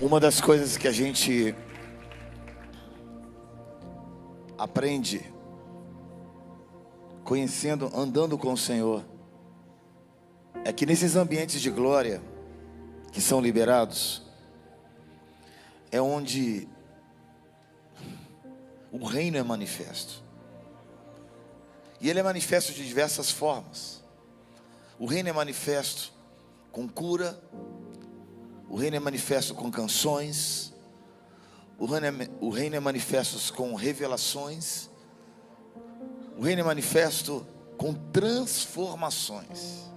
Uma das coisas que a gente aprende conhecendo, andando com o Senhor, é que nesses ambientes de glória que são liberados, é onde o reino é manifesto. E ele é manifesto de diversas formas. O reino é manifesto com cura, o reino é manifesto com canções, o reino é manifesto com revelações, o reino é manifesto com transformações.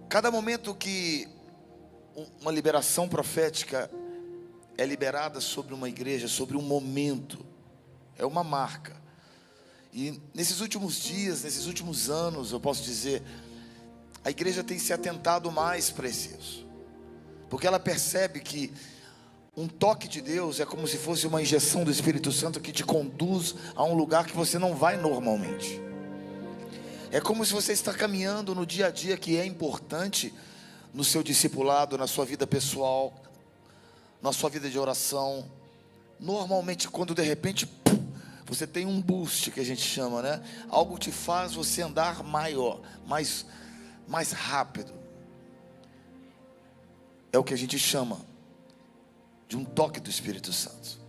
Cada momento que uma liberação profética é liberada sobre uma igreja, sobre um momento, é uma marca. E nesses últimos dias, nesses últimos anos, eu posso dizer, a igreja tem se atentado mais para isso, porque ela percebe que um toque de Deus é como se fosse uma injeção do Espírito Santo que te conduz a um lugar que você não vai normalmente. É como se você está caminhando no dia a dia, que é importante no seu discipulado, na sua vida pessoal, na sua vida de oração. Normalmente, quando de repente você tem um boost, que a gente chama, né? Algo te faz você andar maior, mais rápido. É o que a gente chama de um toque do Espírito Santo,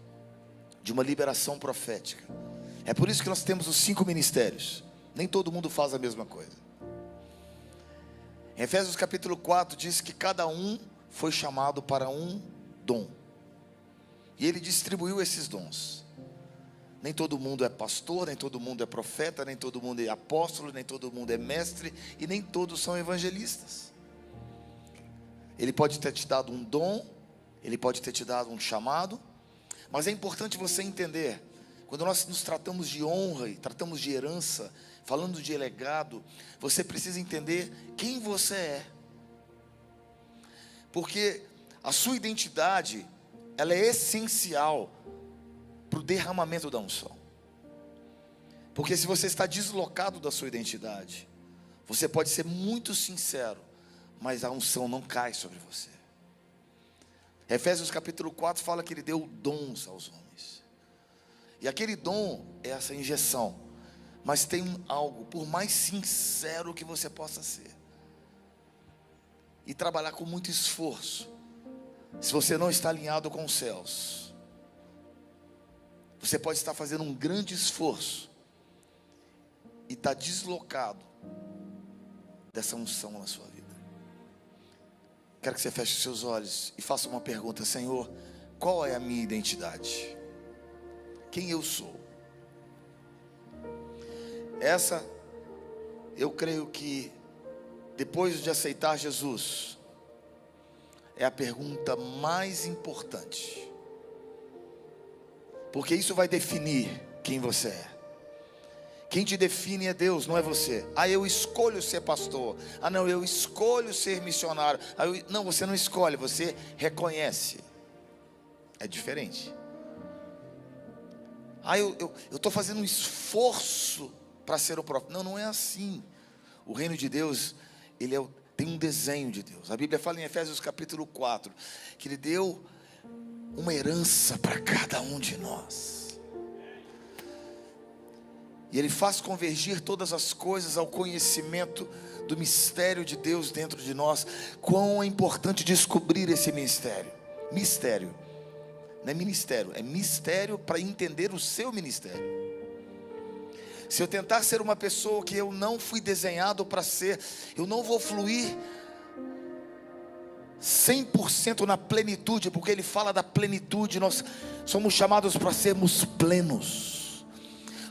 de uma liberação profética. É por isso que nós temos os 5 ministérios. Nem todo mundo faz a mesma coisa. Em Efésios capítulo 4 diz que cada um foi chamado para um dom, e ele distribuiu esses dons. Nem todo mundo é pastor, nem todo mundo é profeta, nem todo mundo é apóstolo, nem todo mundo é mestre, e nem todos são evangelistas. Ele pode ter te dado um dom, ele pode ter te dado um chamado, mas é importante você entender, quando nós nos tratamos de honra e tratamos de herança, falando de legado, você precisa entender quem você é, porque a sua identidade, ela é essencial para o derramamento da unção. Porque se você está deslocado da sua identidade, você pode ser muito sincero, mas a unção não cai sobre você. Efésios capítulo 4 fala que ele deu dons aos homens, e aquele dom é essa injeção. Mas tem algo, por mais sincero que você possa ser, e trabalhar com muito esforço, se você não está alinhado com os céus, você pode estar fazendo um grande esforço e estar deslocado dessa unção na sua vida. Quero que você feche seus olhos e faça uma pergunta: Senhor, qual é a minha identidade? Quem eu sou? Essa, eu creio que, depois de aceitar Jesus, é a pergunta mais importante, porque isso vai definir quem você é. Quem te define é Deus, não é você. Eu escolho ser pastor. Não, eu escolho ser missionário. Não, você não escolhe, você reconhece. É diferente. Eu estou fazendo um esforço para ser o próprio. Não, não é assim. O reino de Deus, tem um desenho de Deus. A Bíblia fala em Efésios capítulo 4, que Ele deu uma herança para cada um de nós. E Ele faz convergir todas as coisas ao conhecimento do mistério de Deus dentro de nós. Quão é importante descobrir esse mistério. Mistério, não é ministério, é mistério para entender o seu ministério. Se eu tentar ser uma pessoa que eu não fui desenhado para ser, eu não vou fluir 100% na plenitude, porque ele fala da plenitude. Nós somos chamados para sermos plenos,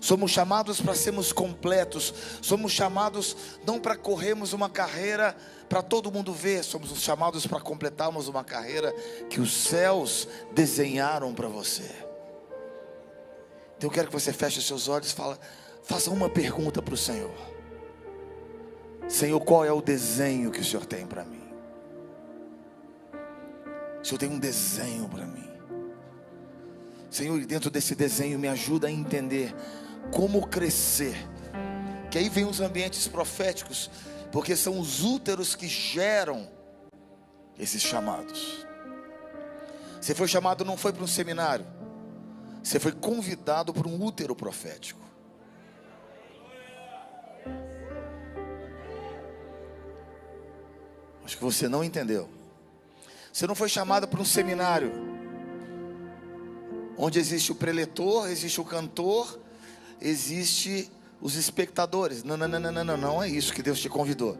somos chamados para sermos completos, somos chamados não para corrermos uma carreira para todo mundo ver, somos chamados para completarmos uma carreira que os céus desenharam para você. Então eu quero que você feche os seus olhos e faça uma pergunta para o Senhor: Senhor, qual é o desenho que o Senhor tem para mim? O Senhor tem um desenho para mim, Senhor, e dentro desse desenho me ajuda a entender como crescer. Que aí vem os ambientes proféticos, porque são os úteros que geram esses chamados. Você foi chamado, não foi para um seminário. Você foi convidado para um útero profético. Acho que você não entendeu. Você não foi chamado para um seminário onde existe o preletor, existe o cantor, existe os espectadores. Não, não, não, não, não, não é isso que Deus te convidou.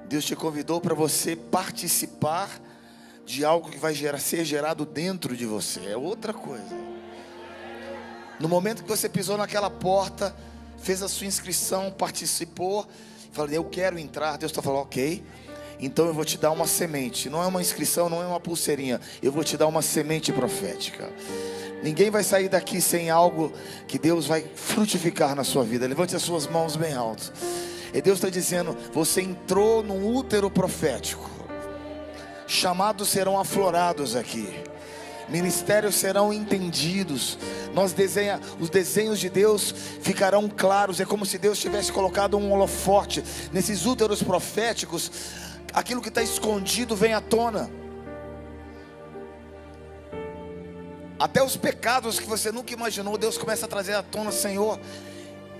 Deus te convidou para você participar de algo que vai ser gerado dentro de você. É outra coisa. No momento que você pisou naquela porta, fez a sua inscrição, participou, falou, eu quero entrar. Deus está falando, ok, então eu vou te dar uma semente. Não é uma inscrição, não é uma pulseirinha. Eu vou te dar uma semente profética. Ninguém vai sair daqui sem algo que Deus vai frutificar na sua vida. Levante as suas mãos bem alto. E Deus está dizendo, você entrou num útero profético. Chamados serão aflorados aqui. Ministérios serão entendidos. Os desenhos de Deus ficarão claros. É como se Deus tivesse colocado um holofote nesses úteros proféticos. Aquilo que está escondido vem à tona. Até os pecados que você nunca imaginou, Deus começa a trazer à tona. Senhor,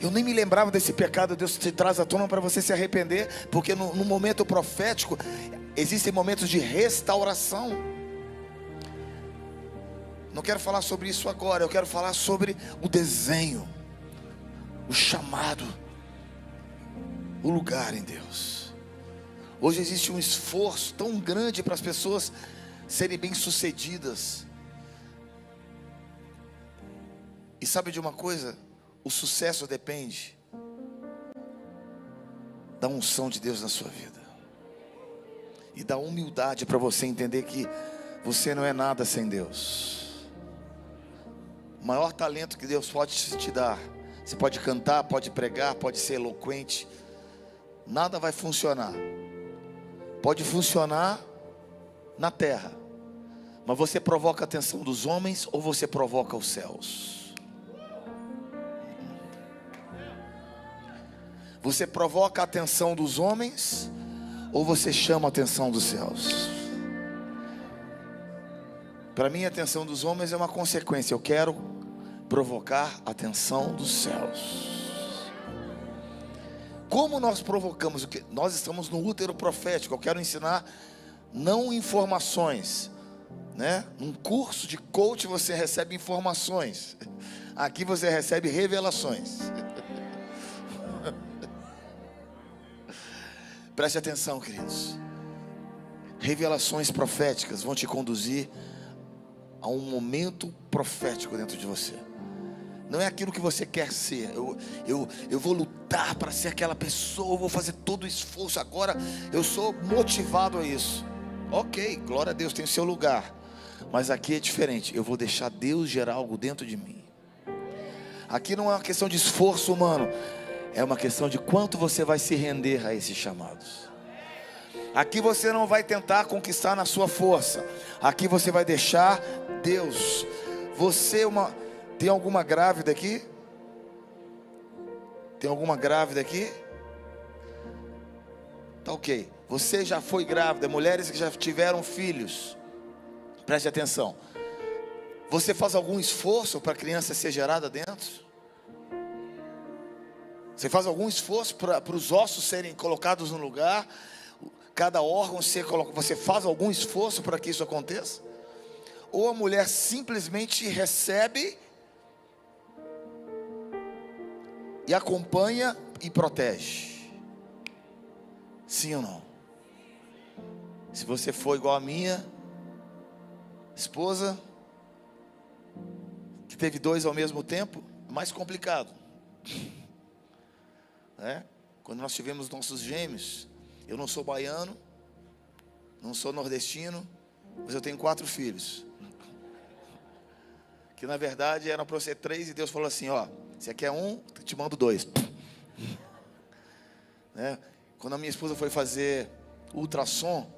eu nem me lembrava desse pecado. Deus te traz à tona para você se arrepender. Porque no momento profético existem momentos de restauração. Não quero falar sobre isso agora. Eu quero falar sobre o desenho, o chamado, o lugar em Deus. Hoje existe um esforço tão grande para as pessoas serem bem-sucedidas. E sabe de uma coisa? O sucesso depende da unção de Deus na sua vida. E da humildade para você entender que você não é nada sem Deus. O maior talento que Deus pode te dar. Você pode cantar, pode pregar, pode ser eloquente. Nada vai funcionar. Pode funcionar na terra. Mas você provoca a atenção dos homens ou você provoca os céus? Você provoca a atenção dos homens ou você chama a atenção dos céus? Para mim a atenção dos homens é uma consequência. Eu quero provocar a atenção dos céus. Como nós provocamos? O que? Nós estamos no útero profético. Eu quero ensinar não informações, né? Num curso de coach você recebe informações. Aqui você recebe revelações. Preste atenção, queridos. Revelações proféticas vão te conduzir a um momento profético dentro de você. Não é aquilo que você quer ser. Eu vou lutar para ser aquela pessoa. Eu vou fazer todo o esforço. Agora eu sou motivado a isso. Ok, glória a Deus, tem o seu lugar. Mas aqui é diferente. Eu vou deixar Deus gerar algo dentro de mim. Aqui não é uma questão de esforço humano. É uma questão de quanto você vai se render a esses chamados. Aqui você não vai tentar conquistar na sua força. Aqui você vai deixar Deus. Tem alguma grávida aqui? Tem alguma grávida aqui? Tá ok. Você já foi grávida. Mulheres que já tiveram filhos. Preste atenção. Você faz algum esforço para a criança ser gerada dentro? Você faz algum esforço para os ossos serem colocados no lugar? Cada órgão ser colocado? Você faz algum esforço para que isso aconteça? Ou a mulher simplesmente recebe e acompanha e protege? Sim ou não? Se você for igual a minha esposa, que teve 2 ao mesmo tempo, é mais complicado. Quando nós tivemos nossos gêmeos, eu não sou baiano, não sou nordestino, mas eu tenho 4 filhos. Que na verdade eram para eu ser 3 e Deus falou assim, ó, você quer um, eu te mando 2. Quando a minha esposa foi fazer ultrassom,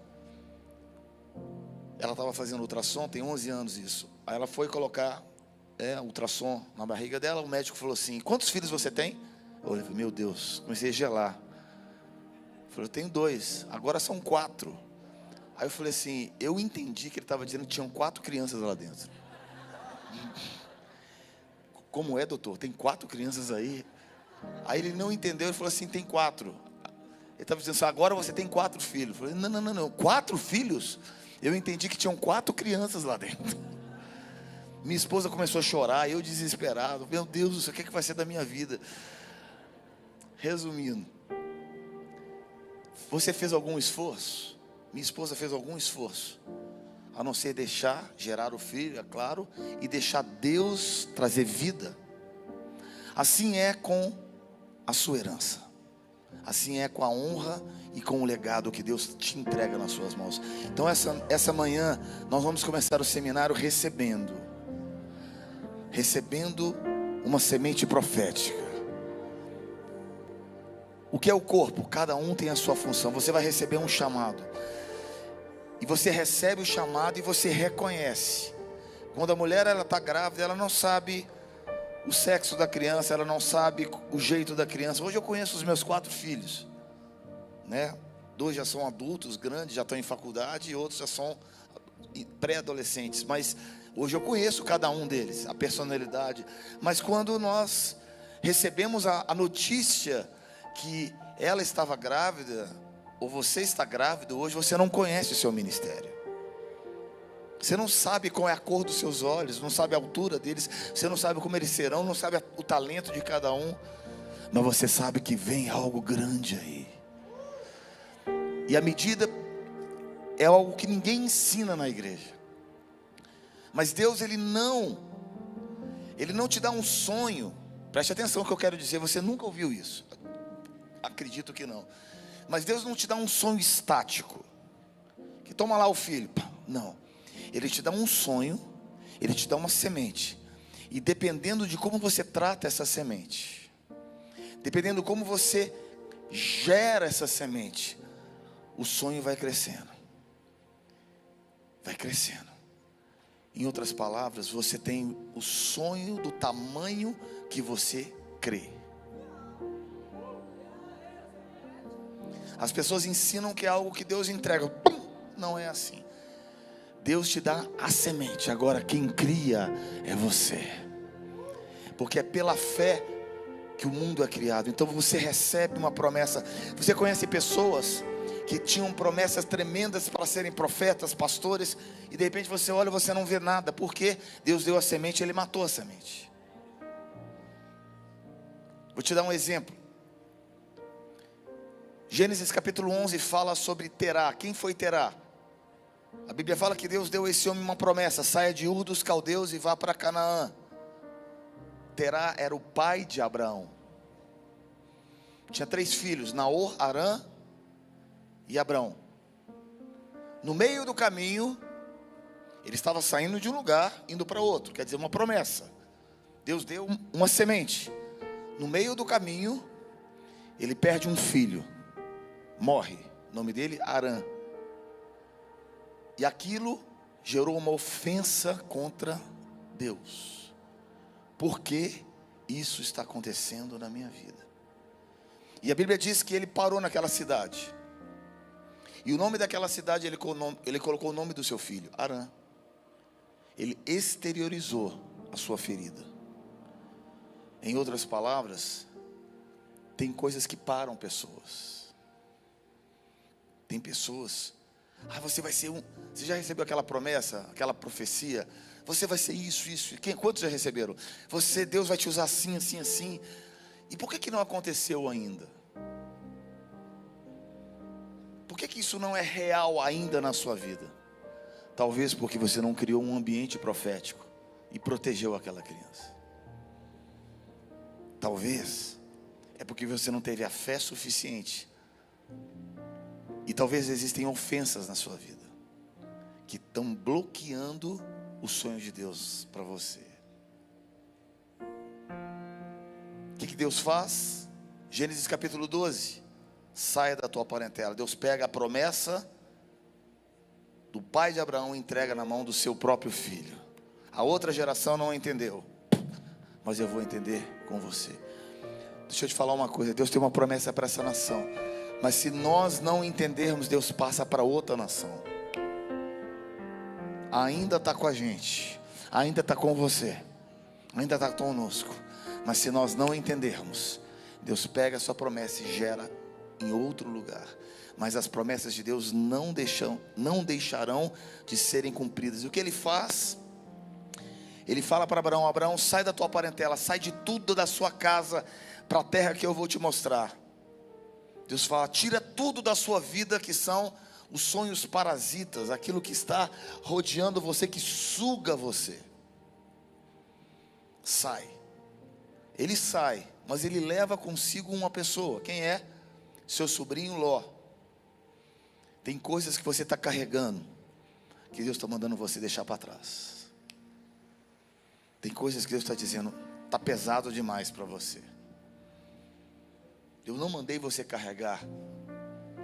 ela estava fazendo ultrassom, tem 11 anos isso. Aí ela foi colocar ultrassom na barriga dela, o médico falou assim, quantos filhos você tem? Eu falei, meu Deus, comecei a gelar. Eu falei, eu tenho 2, agora são 4. Aí eu falei assim, eu entendi que ele estava dizendo que tinham 4 crianças lá dentro. Como é, doutor? Tem 4 crianças aí? Aí ele não entendeu, ele falou assim, tem 4. Ele estava dizendo assim, agora você tem 4 filhos. Eu falei, não, 4 filhos? Eu entendi que tinham 4 crianças lá dentro. Minha esposa começou a chorar, eu desesperado. Meu Deus do céu, o que é que vai ser da minha vida? Resumindo, você fez algum esforço? Minha esposa fez algum esforço? A não ser deixar gerar o filho, é claro, e deixar Deus trazer vida. Assim é com a sua herança. Assim é com a honra e com o legado que Deus te entrega nas suas mãos. Então essa manhã nós vamos começar o seminário recebendo uma semente profética. O que é o corpo? Cada um tem a sua função. Você vai receber um chamado. E você recebe o chamado e você reconhece. Quando a mulher está grávida, ela não sabe o sexo da criança, ela não sabe o jeito da criança. Hoje eu conheço os meus 4 filhos, né? 2 já são adultos, grandes, já estão em faculdade, e outros já são pré-adolescentes. Mas hoje eu conheço cada um deles, a personalidade. Mas quando nós recebemos a notícia que ela estava grávida, ou você está grávido hoje, você não conhece o seu ministério. Você não sabe qual é a cor dos seus olhos, não sabe a altura deles, você não sabe como eles serão, não sabe o talento de cada um, mas você sabe que vem algo grande aí. E a medida é algo que ninguém ensina na igreja. Mas Deus, Ele não te dá um sonho. Preste atenção no que eu quero dizer, você nunca ouviu isso. Acredito que não. Mas Deus não te dá um sonho estático, que toma lá o filho. Não. Ele te dá um sonho, Ele te dá uma semente. E dependendo de como você trata essa semente, dependendo de como você gera essa semente, o sonho vai crescendo. Vai crescendo. Em outras palavras, você tem o sonho do tamanho que você crê. As pessoas ensinam que é algo que Deus entrega. Pum! Não é assim. Deus te dá a semente. Agora quem cria é você. Porque é pela fé que o mundo é criado. Então você recebe uma promessa. Você conhece pessoas que tinham promessas tremendas para serem profetas, pastores, e de repente você olha e você não vê nada. Porque Deus deu a semente, Ele matou a semente. Vou te dar um exemplo. Gênesis capítulo 11 fala sobre Terá. Quem foi Terá? A Bíblia fala que Deus deu a esse homem uma promessa: saia de Ur dos caldeus e vá para Canaã. Terá era o pai de Abraão. Tinha 3 filhos, Naor, Harã e Abrão. No meio do caminho, ele estava saindo de um lugar, indo para outro. Quer dizer, uma promessa. Deus deu uma semente. No meio do caminho, ele perde um filho. Morre. O nome dele, Harã. E aquilo gerou uma ofensa contra Deus. Por que isso está acontecendo na minha vida? E a Bíblia diz que ele parou naquela cidade. E o nome daquela cidade, ele colocou o nome do seu filho, Harã. Ele exteriorizou a sua ferida. Em outras palavras, tem coisas que param pessoas. Tem pessoas, você vai ser você já recebeu aquela promessa, aquela profecia? Você vai ser isso. Quantos já receberam? Deus vai te usar assim, assim, assim. E por que não aconteceu ainda? Por que isso não é real ainda na sua vida? Talvez porque você não criou um ambiente profético e protegeu aquela criança. Talvez é porque você não teve a fé suficiente. E talvez existem ofensas na sua vida que estão bloqueando o sonho de Deus para você. O que Deus faz? Gênesis capítulo 12. Saia da tua parentela. Deus pega a promessa do pai de Abraão e entrega na mão do seu próprio filho. A outra geração não entendeu, mas eu vou entender com você. Deixa eu te falar uma coisa. Deus tem uma promessa para essa nação, mas se nós não entendermos, Deus passa para outra nação. ainda está com a gente, ainda está com você, ainda está conosco. Mas se nós não entendermos, Deus pega a sua promessa e gera em outro lugar. Mas as promessas de Deus não deixarão de serem cumpridas. E o que Ele faz? Ele fala para Abraão: Abraão, sai da tua parentela, sai de tudo da sua casa, para a terra que eu vou te mostrar. Deus fala: tira tudo da sua vida, que são os sonhos parasitas, aquilo que está rodeando você, que suga você. Sai. Ele sai, mas ele leva consigo uma pessoa. Quem é? Seu sobrinho Ló. Tem coisas que você está carregando, que Deus está mandando você deixar para trás. Tem coisas que Deus está dizendo: está pesado demais para você. Eu não mandei você carregar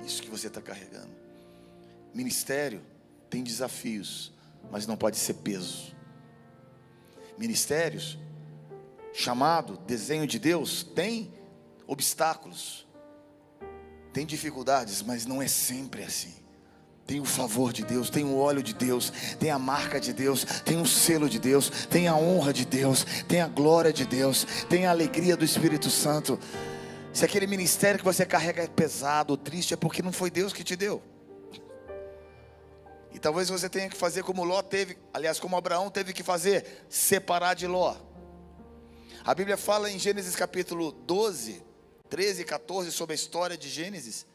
isso que você está carregando. Ministério tem desafios, mas não pode ser peso. Ministérios, chamado, desenho de Deus, tem obstáculos, tem dificuldades, mas não é sempre assim. Tem o favor de Deus, tem o óleo de Deus, tem a marca de Deus, tem o selo de Deus, tem a honra de Deus, tem a glória de Deus, tem a alegria do Espírito Santo. Se aquele ministério que você carrega é pesado, triste, é porque não foi Deus que te deu. E talvez você tenha que fazer como Ló teve, aliás, como Abraão teve que fazer, separar de Ló. A Bíblia fala em Gênesis capítulo 12, 13 e 14, sobre a história de Gênesis,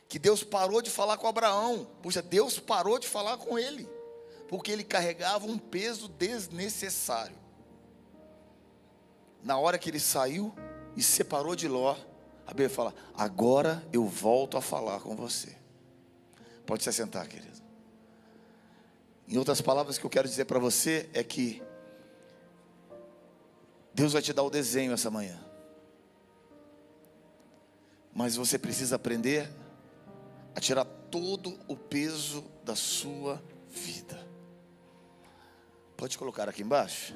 que Deus parou de falar com Abraão. Puxa, Deus parou de falar com ele, porque ele carregava um peso desnecessário. Na hora que ele saiu e separou de Ló, a Bíblia fala: agora eu volto a falar com você. Pode se assentar, querido. Em outras palavras, o que eu quero dizer para você é que Deus vai te dar o desenho essa manhã, mas você precisa aprender a tirar todo o peso da sua vida. Pode colocar aqui embaixo?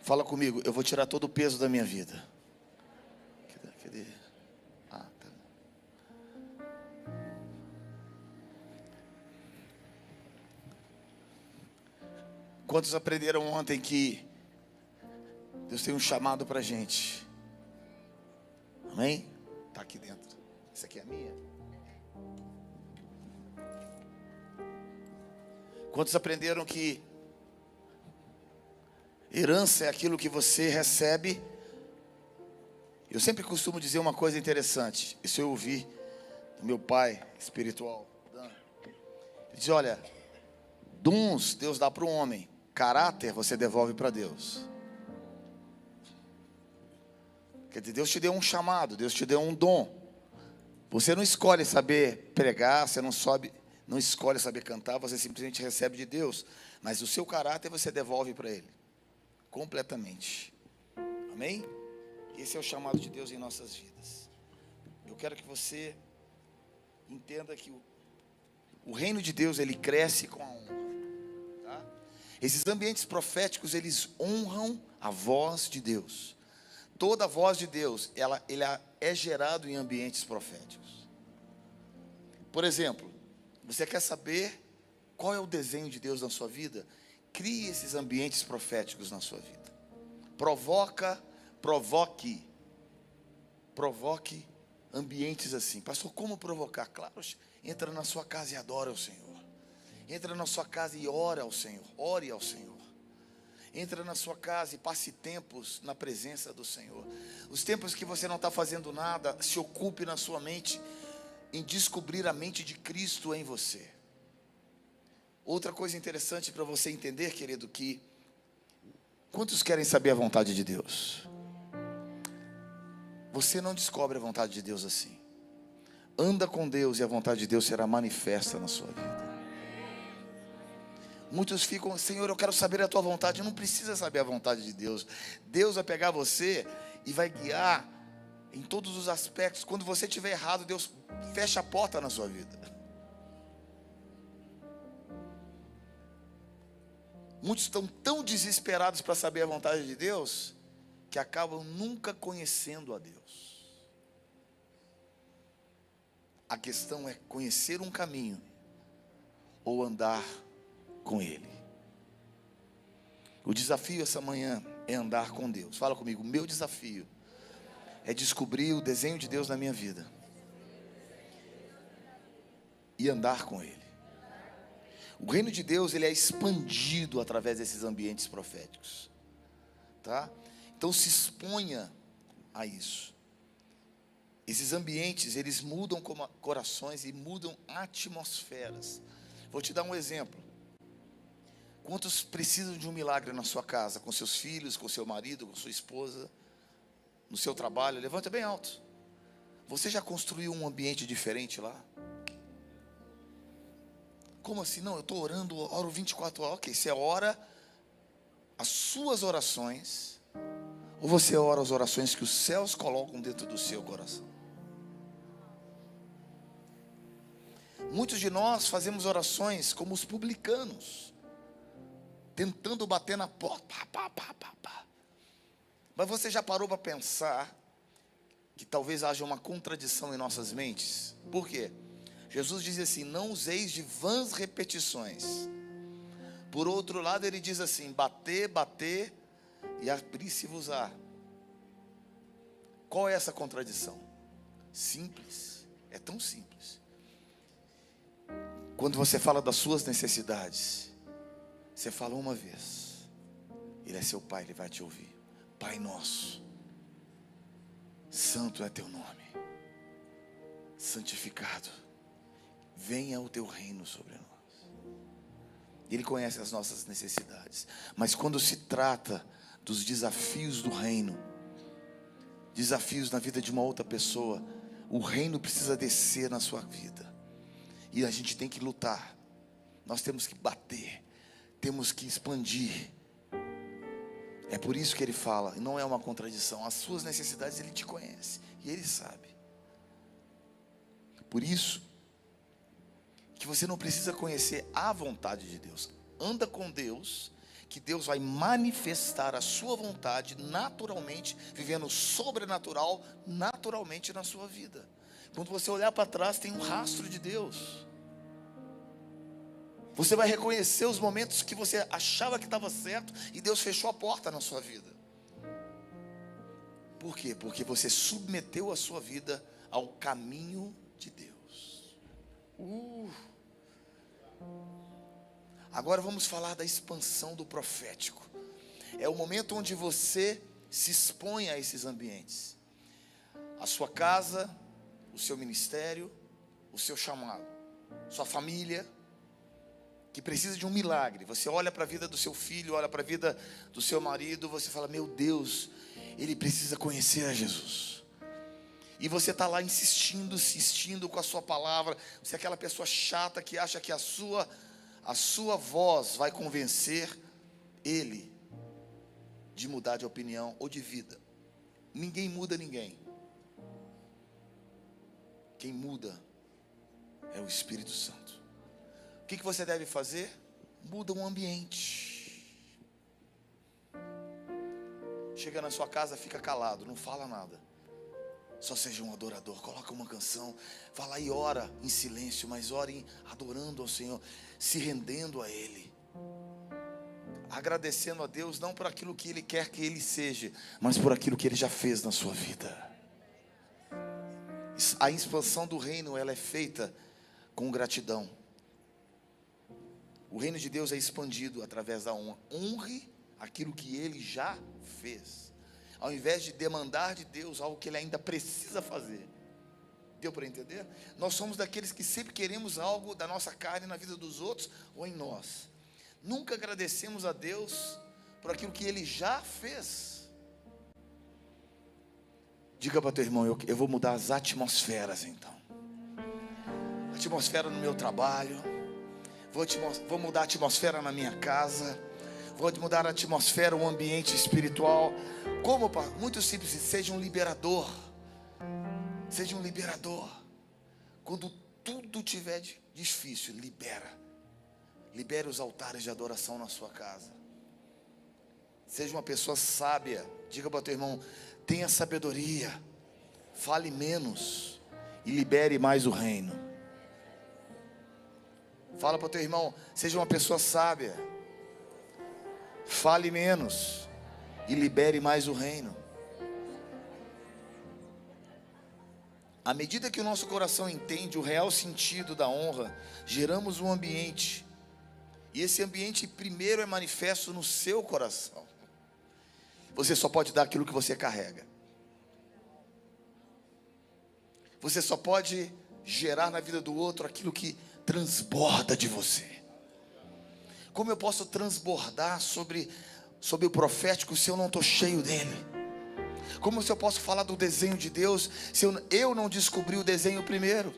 Fala comigo: eu vou tirar todo o peso da minha vida. Cadê? Ah, tá. Quantos aprenderam ontem que Deus tem um chamado para a gente? Amém? Está aqui dentro. Essa aqui é a minha. Quantos aprenderam que herança é aquilo que você recebe? Eu sempre costumo dizer uma coisa interessante. Isso eu ouvi do meu pai espiritual. Ele diz: olha, dons Deus dá para o homem, caráter você devolve para Deus. Quer dizer, Deus te deu um chamado, Deus te deu um dom. Você não escolhe saber pregar, você não escolhe saber cantar, você simplesmente recebe de Deus. Mas o seu caráter você devolve para Ele, completamente. Amém? Esse é o chamado de Deus em nossas vidas. Eu quero que você entenda que o reino de Deus, ele cresce com a honra, tá? Esses ambientes proféticos, eles honram a voz de Deus. Toda a voz de Deus, ela é gerada em ambientes proféticos. Por exemplo, você quer saber qual é o desenho de Deus na sua vida? Crie esses ambientes proféticos na sua vida. Provoque ambientes assim. Pastor, como provocar? Claro, entra na sua casa e adora o Senhor. Entra na sua casa e ora ao Senhor. Ore ao Senhor. Entra na sua casa e passe tempos na presença do Senhor. Os tempos que você não está fazendo nada, se ocupe na sua mente em descobrir a mente de Cristo em você. Outra coisa interessante para você entender, querido, que quantos querem saber a vontade de Deus? Você não descobre a vontade de Deus assim. Anda com Deus e a vontade de Deus será manifesta na sua vida. Muitos ficam: Senhor, eu quero saber a tua vontade. Não precisa saber a vontade de Deus. Deus vai pegar você e vai guiar em todos os aspectos. Quando você estiver errado, Deus fecha a porta na sua vida. Muitos estão tão desesperados para saber a vontade de Deus, que acabam nunca conhecendo a Deus. A questão é conhecer um caminho, ou andar com Ele. O desafio essa manhã é andar com Deus. Fala comigo, meu desafio é descobrir o desenho de Deus na minha vida e andar com Ele. O reino de Deus, ele é expandido através desses ambientes proféticos, tá? Então se exponha a isso. Esses ambientes, eles mudam corações e mudam atmosferas. Vou te dar um exemplo. Quantos precisam de um milagre na sua casa, com seus filhos, com seu marido, com sua esposa, no seu trabalho? Levanta bem alto. Você já construiu um ambiente diferente lá? Como assim? Não, eu estou orando, oro 24 horas. Ok, você ora as suas orações, ou você ora as orações que os céus colocam dentro do seu coração? Muitos de nós fazemos orações como os publicanos, tentando bater na porta, pá, pá, pá, pá. Mas você já parou para pensar que talvez haja uma contradição em nossas mentes? Por quê? Jesus diz assim, não useis de vãs repetições. Por outro lado, ele diz assim, bater, bater e abrir-se-vos-á. Qual é essa contradição? Simples, é tão simples. Quando você fala das suas necessidades, você fala uma vez, Ele é seu Pai, Ele vai te ouvir. Pai nosso, santo é teu nome, santificado, venha o teu reino sobre nós. Ele conhece as nossas necessidades, mas quando se trata dos desafios do reino, desafios na vida de uma outra pessoa, o reino precisa descer na sua vida, e a gente tem que lutar, nós temos que bater, temos que expandir. É por isso que ele fala, não é uma contradição, as suas necessidades Ele te conhece, e Ele sabe. Por isso, que você não precisa conhecer a vontade de Deus. Anda com Deus, que Deus vai manifestar a sua vontade naturalmente, vivendo o sobrenatural naturalmente na sua vida. Quando você olhar para trás, tem um rastro de Deus. Você vai reconhecer os momentos que você achava que estava certo e Deus fechou a porta na sua vida. Por quê? Porque você submeteu a sua vida ao caminho de Deus. Agora vamos falar da expansão do profético. É o momento onde você se expõe a esses ambientes. A sua casa, o seu ministério, o seu chamado, sua família, que precisa de um milagre. Você olha para a vida do seu filho, olha para a vida do seu marido, você fala, meu Deus, ele precisa conhecer a Jesus. E você está lá insistindo com a sua palavra. Você é aquela pessoa chata que acha que a sua voz vai convencer ele de mudar de opinião ou de vida. Ninguém muda ninguém. Quem muda é o Espírito Santo. O que você deve fazer? Muda o ambiente. Chega na sua casa, fica calado, não fala nada. Só seja um adorador, coloca uma canção, fala e ora em silêncio, mas ore adorando ao Senhor, se rendendo a Ele, agradecendo a Deus, não por aquilo que Ele quer que Ele seja, mas por aquilo que Ele já fez na sua vida. A expansão do reino, ela é feita com gratidão. O reino de Deus é expandido através da honra. Honre aquilo que Ele já fez, ao invés de demandar de Deus algo que Ele ainda precisa fazer. Deu para entender? Nós somos daqueles que sempre queremos algo da nossa carne na vida dos outros ou em nós. Nunca agradecemos a Deus por aquilo que Ele já fez. Diga para teu irmão, eu vou mudar as atmosferas então. Atmosfera no meu trabalho, vou mudar a atmosfera na minha casa, vou mudar a atmosfera, o ambiente espiritual. Como? Muito simples, seja um liberador. Seja um liberador. Quando tudo tiver difícil, libere os altares de adoração na sua casa. Seja uma pessoa sábia. Diga para o teu irmão, tenha sabedoria, fale menos e libere mais o reino. Fala para o teu irmão, seja uma pessoa sábia. Fale menos e libere mais o reino. À medida que o nosso coração entende o real sentido da honra, geramos um ambiente. E esse ambiente primeiro é manifesto no seu coração. Você só pode dar aquilo que você carrega. Você só pode gerar na vida do outro aquilo que transborda de você. Como eu posso transbordar sobre o profético se eu não estou cheio dele? Como se eu posso falar do desenho de Deus se eu não descobri o desenho primeiro?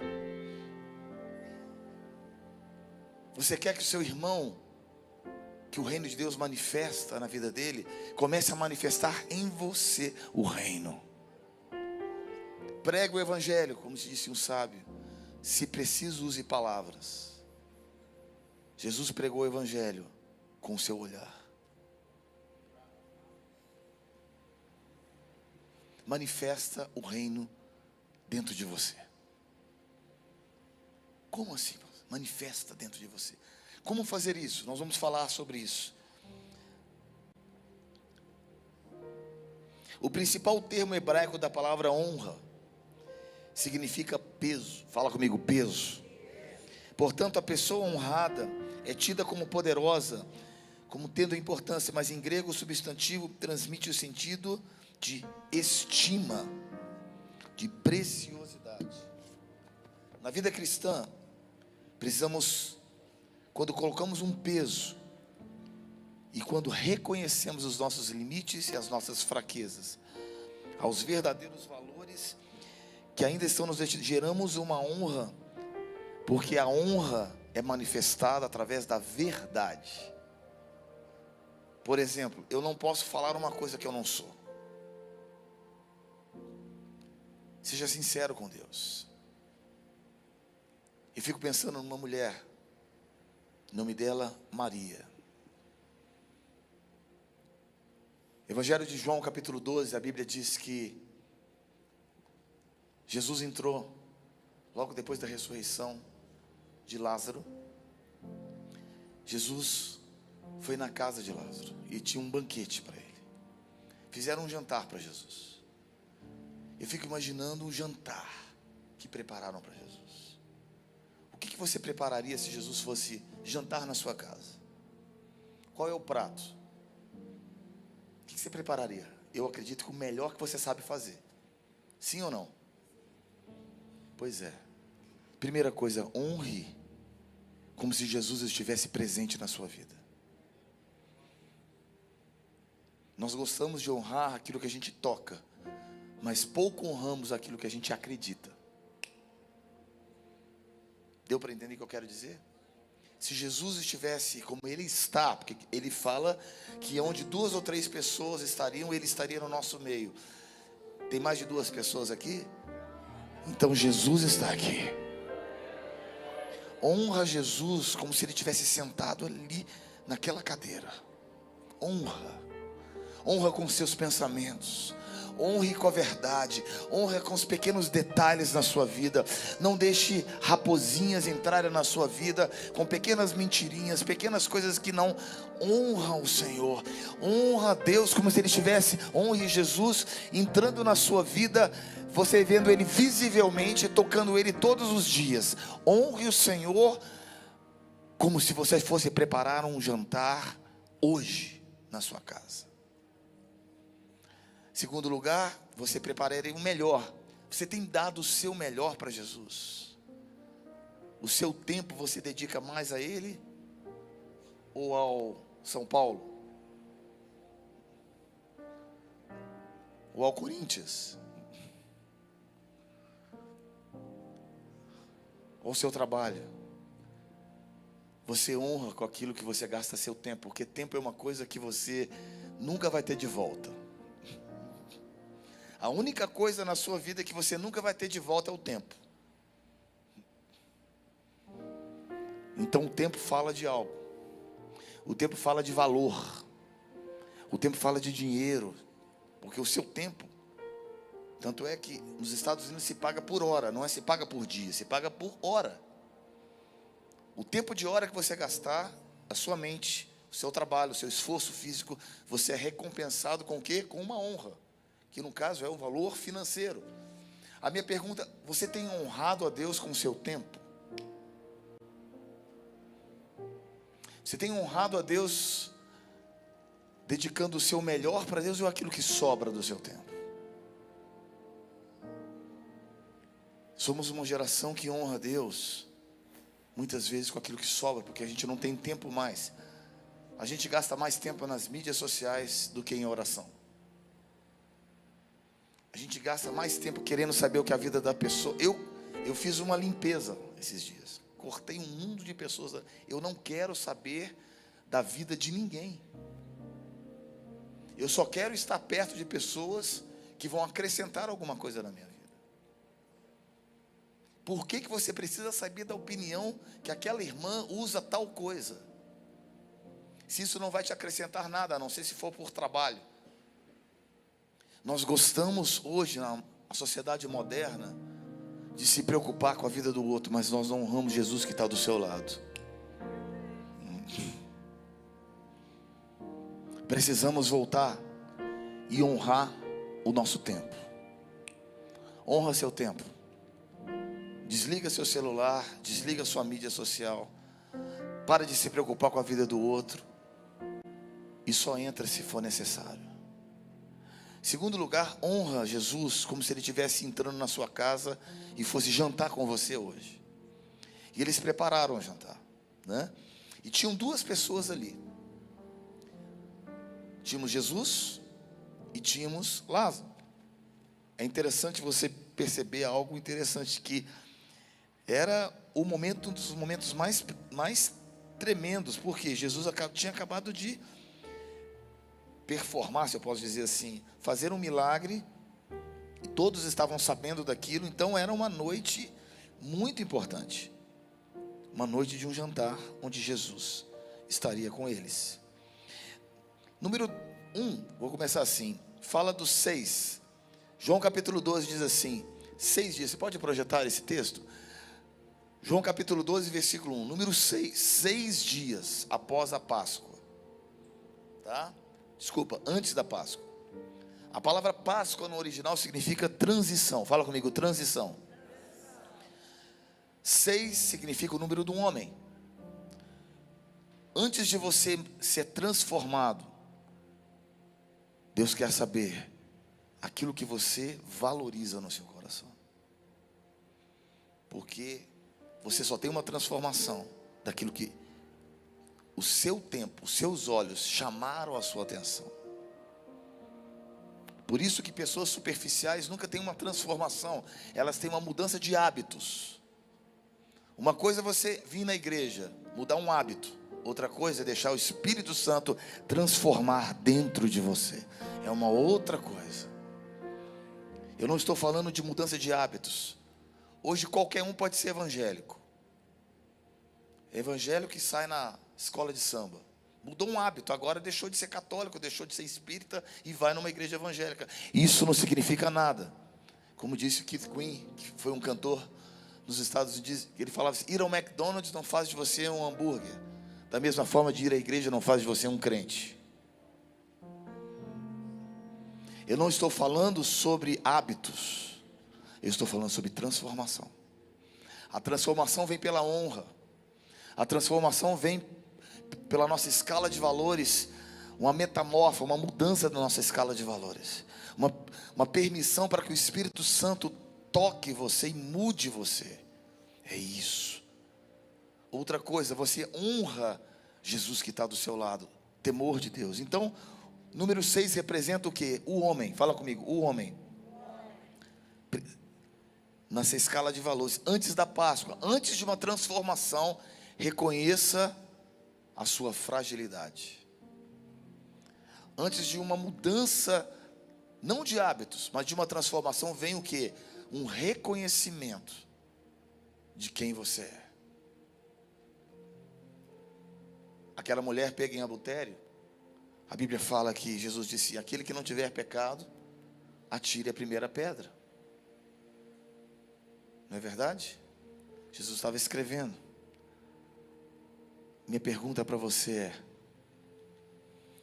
Você quer que o seu irmão, que o reino de Deus manifesta na vida dele, comece a manifestar em você o reino. Prega o evangelho, como se disse um sábio. Se preciso, use palavras. Jesus pregou o evangelho com o seu olhar. Manifesta o reino dentro de você. Como assim? Manifesta dentro de você. Como fazer isso? Nós vamos falar sobre isso. O principal termo hebraico da palavra honra significa peso. Fala comigo, peso. Portanto, a pessoa honrada é tida como poderosa, como tendo importância, mas em grego o substantivo transmite o sentido de estima, de preciosidade. Na vida cristã, precisamos, quando colocamos um peso e quando reconhecemos os nossos limites e as nossas fraquezas, aos verdadeiros valores que ainda estão nos deixando, geramos uma honra, porque a honra é manifestada através da verdade. Por exemplo, eu não posso falar uma coisa que eu não sou. Seja sincero com Deus. E fico pensando numa mulher, o nome dela Maria. Evangelho de João, capítulo 12, a Bíblia diz que Jesus entrou logo depois da ressurreição de Lázaro. Jesus foi na casa de Lázaro e tinha um banquete para ele. Fizeram um jantar para Jesus. Eu fico imaginando o jantar que prepararam para Jesus. O que você prepararia se Jesus fosse jantar na sua casa? Qual é o prato? O que você prepararia? Eu acredito que o melhor que você sabe fazer. Sim ou não? Pois é. Primeira coisa, honre como se Jesus estivesse presente na sua vida. Nós gostamos de honrar aquilo que a gente toca, mas pouco honramos aquilo que a gente acredita. Deu para entender o que eu quero dizer? Se Jesus estivesse como Ele está, porque Ele fala que onde 2 ou 3 pessoas estariam, Ele estaria no nosso meio. Tem mais de 2 pessoas aqui? Então Jesus está aqui. Honra Jesus como se Ele tivesse sentado ali naquela cadeira. Honra com seus pensamentos. Honre com a verdade, honre com os pequenos detalhes na sua vida. Não deixe raposinhas entrarem na sua vida com pequenas mentirinhas, pequenas coisas que não honram o Senhor. Honra a Deus como se Ele estivesse, honre Jesus entrando na sua vida, você vendo Ele visivelmente, tocando Ele todos os dias. Honre o Senhor como se você fosse preparar um jantar hoje na sua casa. Segundo lugar, você prepararia o melhor. Você tem dado o seu melhor para Jesus? O seu tempo você dedica mais a Ele ou ao São Paulo? Ou ao Corinthians? Ou ao seu trabalho? Você honra com aquilo que você gasta seu tempo, porque tempo é uma coisa que você nunca vai ter de volta. A única coisa na sua vida que você nunca vai ter de volta é o tempo. Então o tempo fala de algo. O tempo fala de valor. O tempo fala de dinheiro. Porque o seu tempo, tanto é que nos Estados Unidos se paga por hora, não é se paga por dia, se paga por hora. O tempo de hora que você gastar, a sua mente, o seu trabalho, o seu esforço físico, você é recompensado com o quê? Com uma honra, que no caso é um valor financeiro. A minha pergunta: você tem honrado a Deus com o seu tempo? Você tem honrado a Deus dedicando o seu melhor para Deus ou aquilo que sobra do seu tempo? Somos uma geração que honra a Deus muitas vezes com aquilo que sobra, porque a gente não tem tempo mais. A gente gasta mais tempo nas mídias sociais do que em oração. A gente gasta mais tempo querendo saber o que é a vida da pessoa. Eu fiz uma limpeza esses dias. Cortei um mundo de pessoas. Eu não quero saber da vida de ninguém. Eu só quero estar perto de pessoas que vão acrescentar alguma coisa na minha vida. Por que você precisa saber da opinião que aquela irmã usa tal coisa? Se isso não vai te acrescentar nada, a não ser se for por trabalho. Nós gostamos hoje, na sociedade moderna, de se preocupar com a vida do outro, mas nós não honramos Jesus que está do seu lado. Precisamos voltar e honrar o nosso tempo. Honra seu tempo. Desliga seu celular, desliga sua mídia social. Para de se preocupar com a vida do outro. E só entra se for necessário. Segundo lugar, honra Jesus como se ele estivesse entrando na sua casa e fosse jantar com você hoje. E eles prepararam o jantar, né? E tinham duas pessoas ali. Tínhamos Jesus e tínhamos Lázaro. É interessante você perceber algo interessante, que era um dos momentos mais tremendos, porque Jesus tinha acabado de performar, se eu posso dizer assim, fazer um milagre, e todos estavam sabendo daquilo. Então era uma noite muito importante, uma noite de um jantar, onde Jesus estaria com eles. Número 1, vou começar assim, fala dos 6, João capítulo 12 diz assim, 6 dias, você pode projetar esse texto? João capítulo 12, versículo 1, número 6 dias após a Páscoa, tá? Desculpa, antes da Páscoa. A palavra Páscoa no original significa transição. Fala comigo, transição. 6 significa o número de um homem. Antes de você ser transformado, Deus quer saber aquilo que você valoriza no seu coração. Porque você só tem uma transformação daquilo que o seu tempo, os seus olhos chamaram a sua atenção. Por isso que pessoas superficiais nunca têm uma transformação. Elas têm uma mudança de hábitos. Uma coisa é você vir na igreja, mudar um hábito. Outra coisa é deixar o Espírito Santo transformar dentro de você. É uma outra coisa. Eu não estou falando de mudança de hábitos. Hoje qualquer um pode ser evangélico. Evangélico que sai na escola de samba. Mudou um hábito, agora deixou de ser católico, deixou de ser espírita e vai numa igreja evangélica. Isso não significa nada. Como disse Keith Queen, que foi um cantor nos Estados Unidos, ele falava assim: ir ao McDonald's não faz de você um hambúrguer. Da mesma forma, de ir à igreja não faz de você um crente. Eu não estou falando sobre hábitos, eu estou falando sobre transformação. A transformação vem pela honra. A transformação vem pela nossa escala de valores, uma metamorfose, uma mudança da nossa escala de valores, uma permissão para que o Espírito Santo toque você e mude você. É isso. Outra coisa, você honra Jesus que está do seu lado, temor de Deus. Então, número 6 representa o quê? O homem. Fala comigo, o homem. Nessa escala de valores, antes da Páscoa, antes de uma transformação, reconheça a sua fragilidade. Antes de uma mudança, não de hábitos, mas de uma transformação, vem o quê? Um reconhecimento de quem você é. Aquela mulher pega em adultério, a Bíblia fala que Jesus disse: aquele que não tiver pecado, atire a primeira pedra. Não é verdade? Jesus estava escrevendo. minha pergunta para você é: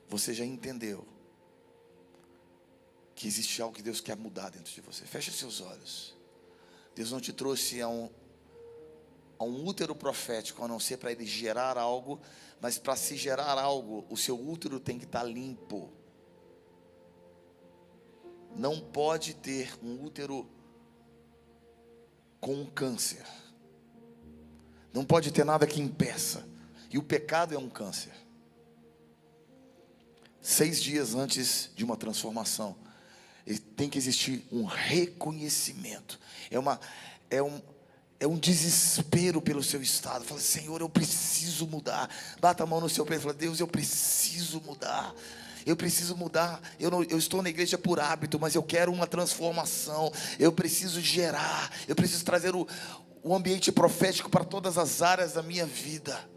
você já entendeu que existe algo que Deus quer mudar dentro de você? Feche seus olhos. Deus não te trouxe a um útero profético, a não ser para ele gerar algo, mas para se gerar algo, o seu útero tem que estar limpo. Não pode ter um útero com um câncer. Não pode ter nada que impeça. E o pecado é um câncer. 6 dias antes de uma transformação, tem que existir um reconhecimento. É um desespero pelo seu estado. Fala: Senhor, eu preciso mudar. Bata a mão no seu peito e fala: Deus, eu preciso mudar. Eu preciso mudar. Eu estou na igreja por hábito, mas eu quero uma transformação. Eu preciso gerar. Eu preciso trazer o ambiente profético para todas as áreas da minha vida.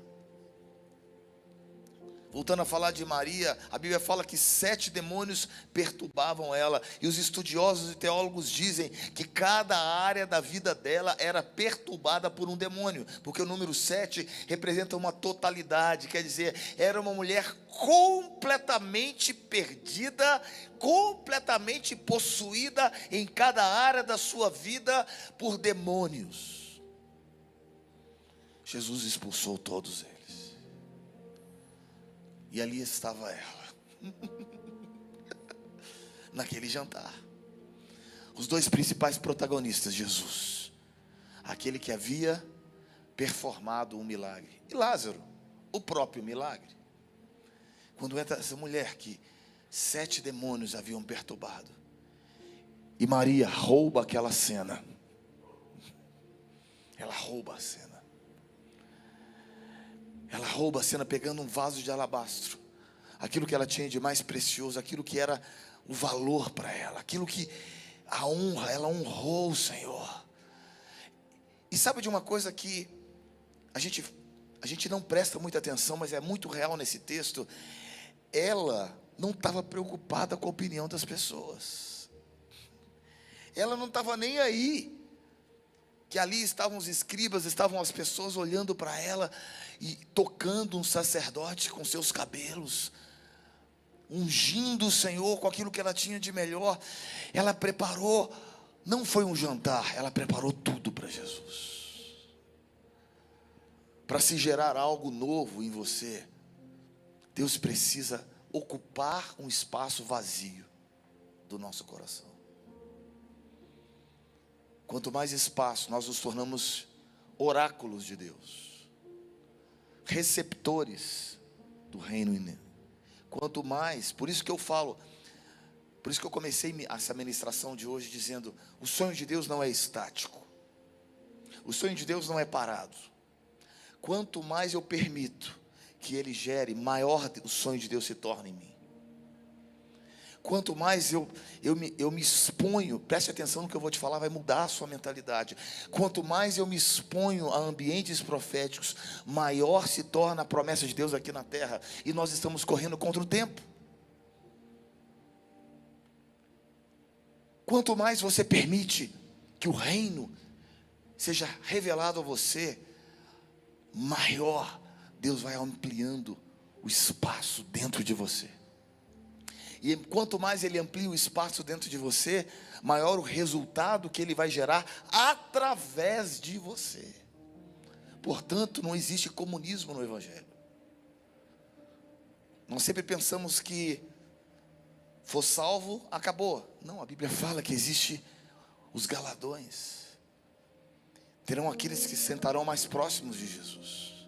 Voltando a falar de Maria, a Bíblia fala que 7 demônios perturbavam ela. E os estudiosos e teólogos dizem que cada área da vida dela era perturbada por um demônio. Porque o número 7 representa uma totalidade. Quer dizer, era uma mulher completamente perdida, completamente possuída em cada área da sua vida por demônios. Jesus expulsou todos eles. E ali estava ela, naquele jantar. Os 2 principais protagonistas: Jesus, aquele que havia performado um milagre, e Lázaro, o próprio milagre. Quando entra essa mulher que 7 demônios haviam perturbado, e Maria rouba aquela cena. Ela rouba a cena. Ela rouba a cena pegando um vaso de alabastro, aquilo que ela tinha de mais precioso, aquilo que era o valor para ela, aquilo que a honra, ela honrou o Senhor. E sabe de uma coisa que a gente não presta muita atenção, mas é muito real nesse texto? Ela não estava preocupada com a opinião das pessoas. Ela não estava nem aí que ali estavam os escribas, estavam as pessoas olhando para ela e tocando um sacerdote com seus cabelos, ungindo o Senhor com aquilo que ela tinha de melhor. Ela preparou, não foi um jantar, ela preparou tudo para Jesus. Para se gerar algo novo em você, Deus precisa ocupar um espaço vazio do nosso coração. Quanto mais espaço, nós nos tornamos oráculos de Deus, receptores do reino. Quanto mais, por isso que eu falo, por isso que eu comecei essa ministração de hoje dizendo: o sonho de Deus não é estático, o sonho de Deus não é parado. Quanto mais eu permito que Ele gere, maior o sonho de Deus se torna em mim. Quanto mais eu me exponho, preste atenção no que eu vou te falar, vai mudar a sua mentalidade. Quanto mais eu me exponho a ambientes proféticos, maior se torna a promessa de Deus aqui na terra. E nós estamos correndo contra o tempo. Quanto mais você permite que o reino seja revelado a você, maior Deus vai ampliando o espaço dentro de você. E quanto mais Ele amplia o espaço dentro de você, maior o resultado que Ele vai gerar através de você. Portanto, não existe comunismo no Evangelho. Nós sempre pensamos que for salvo, acabou. Não, a Bíblia fala que existe os galadões. Terão aqueles que sentarão mais próximos de Jesus.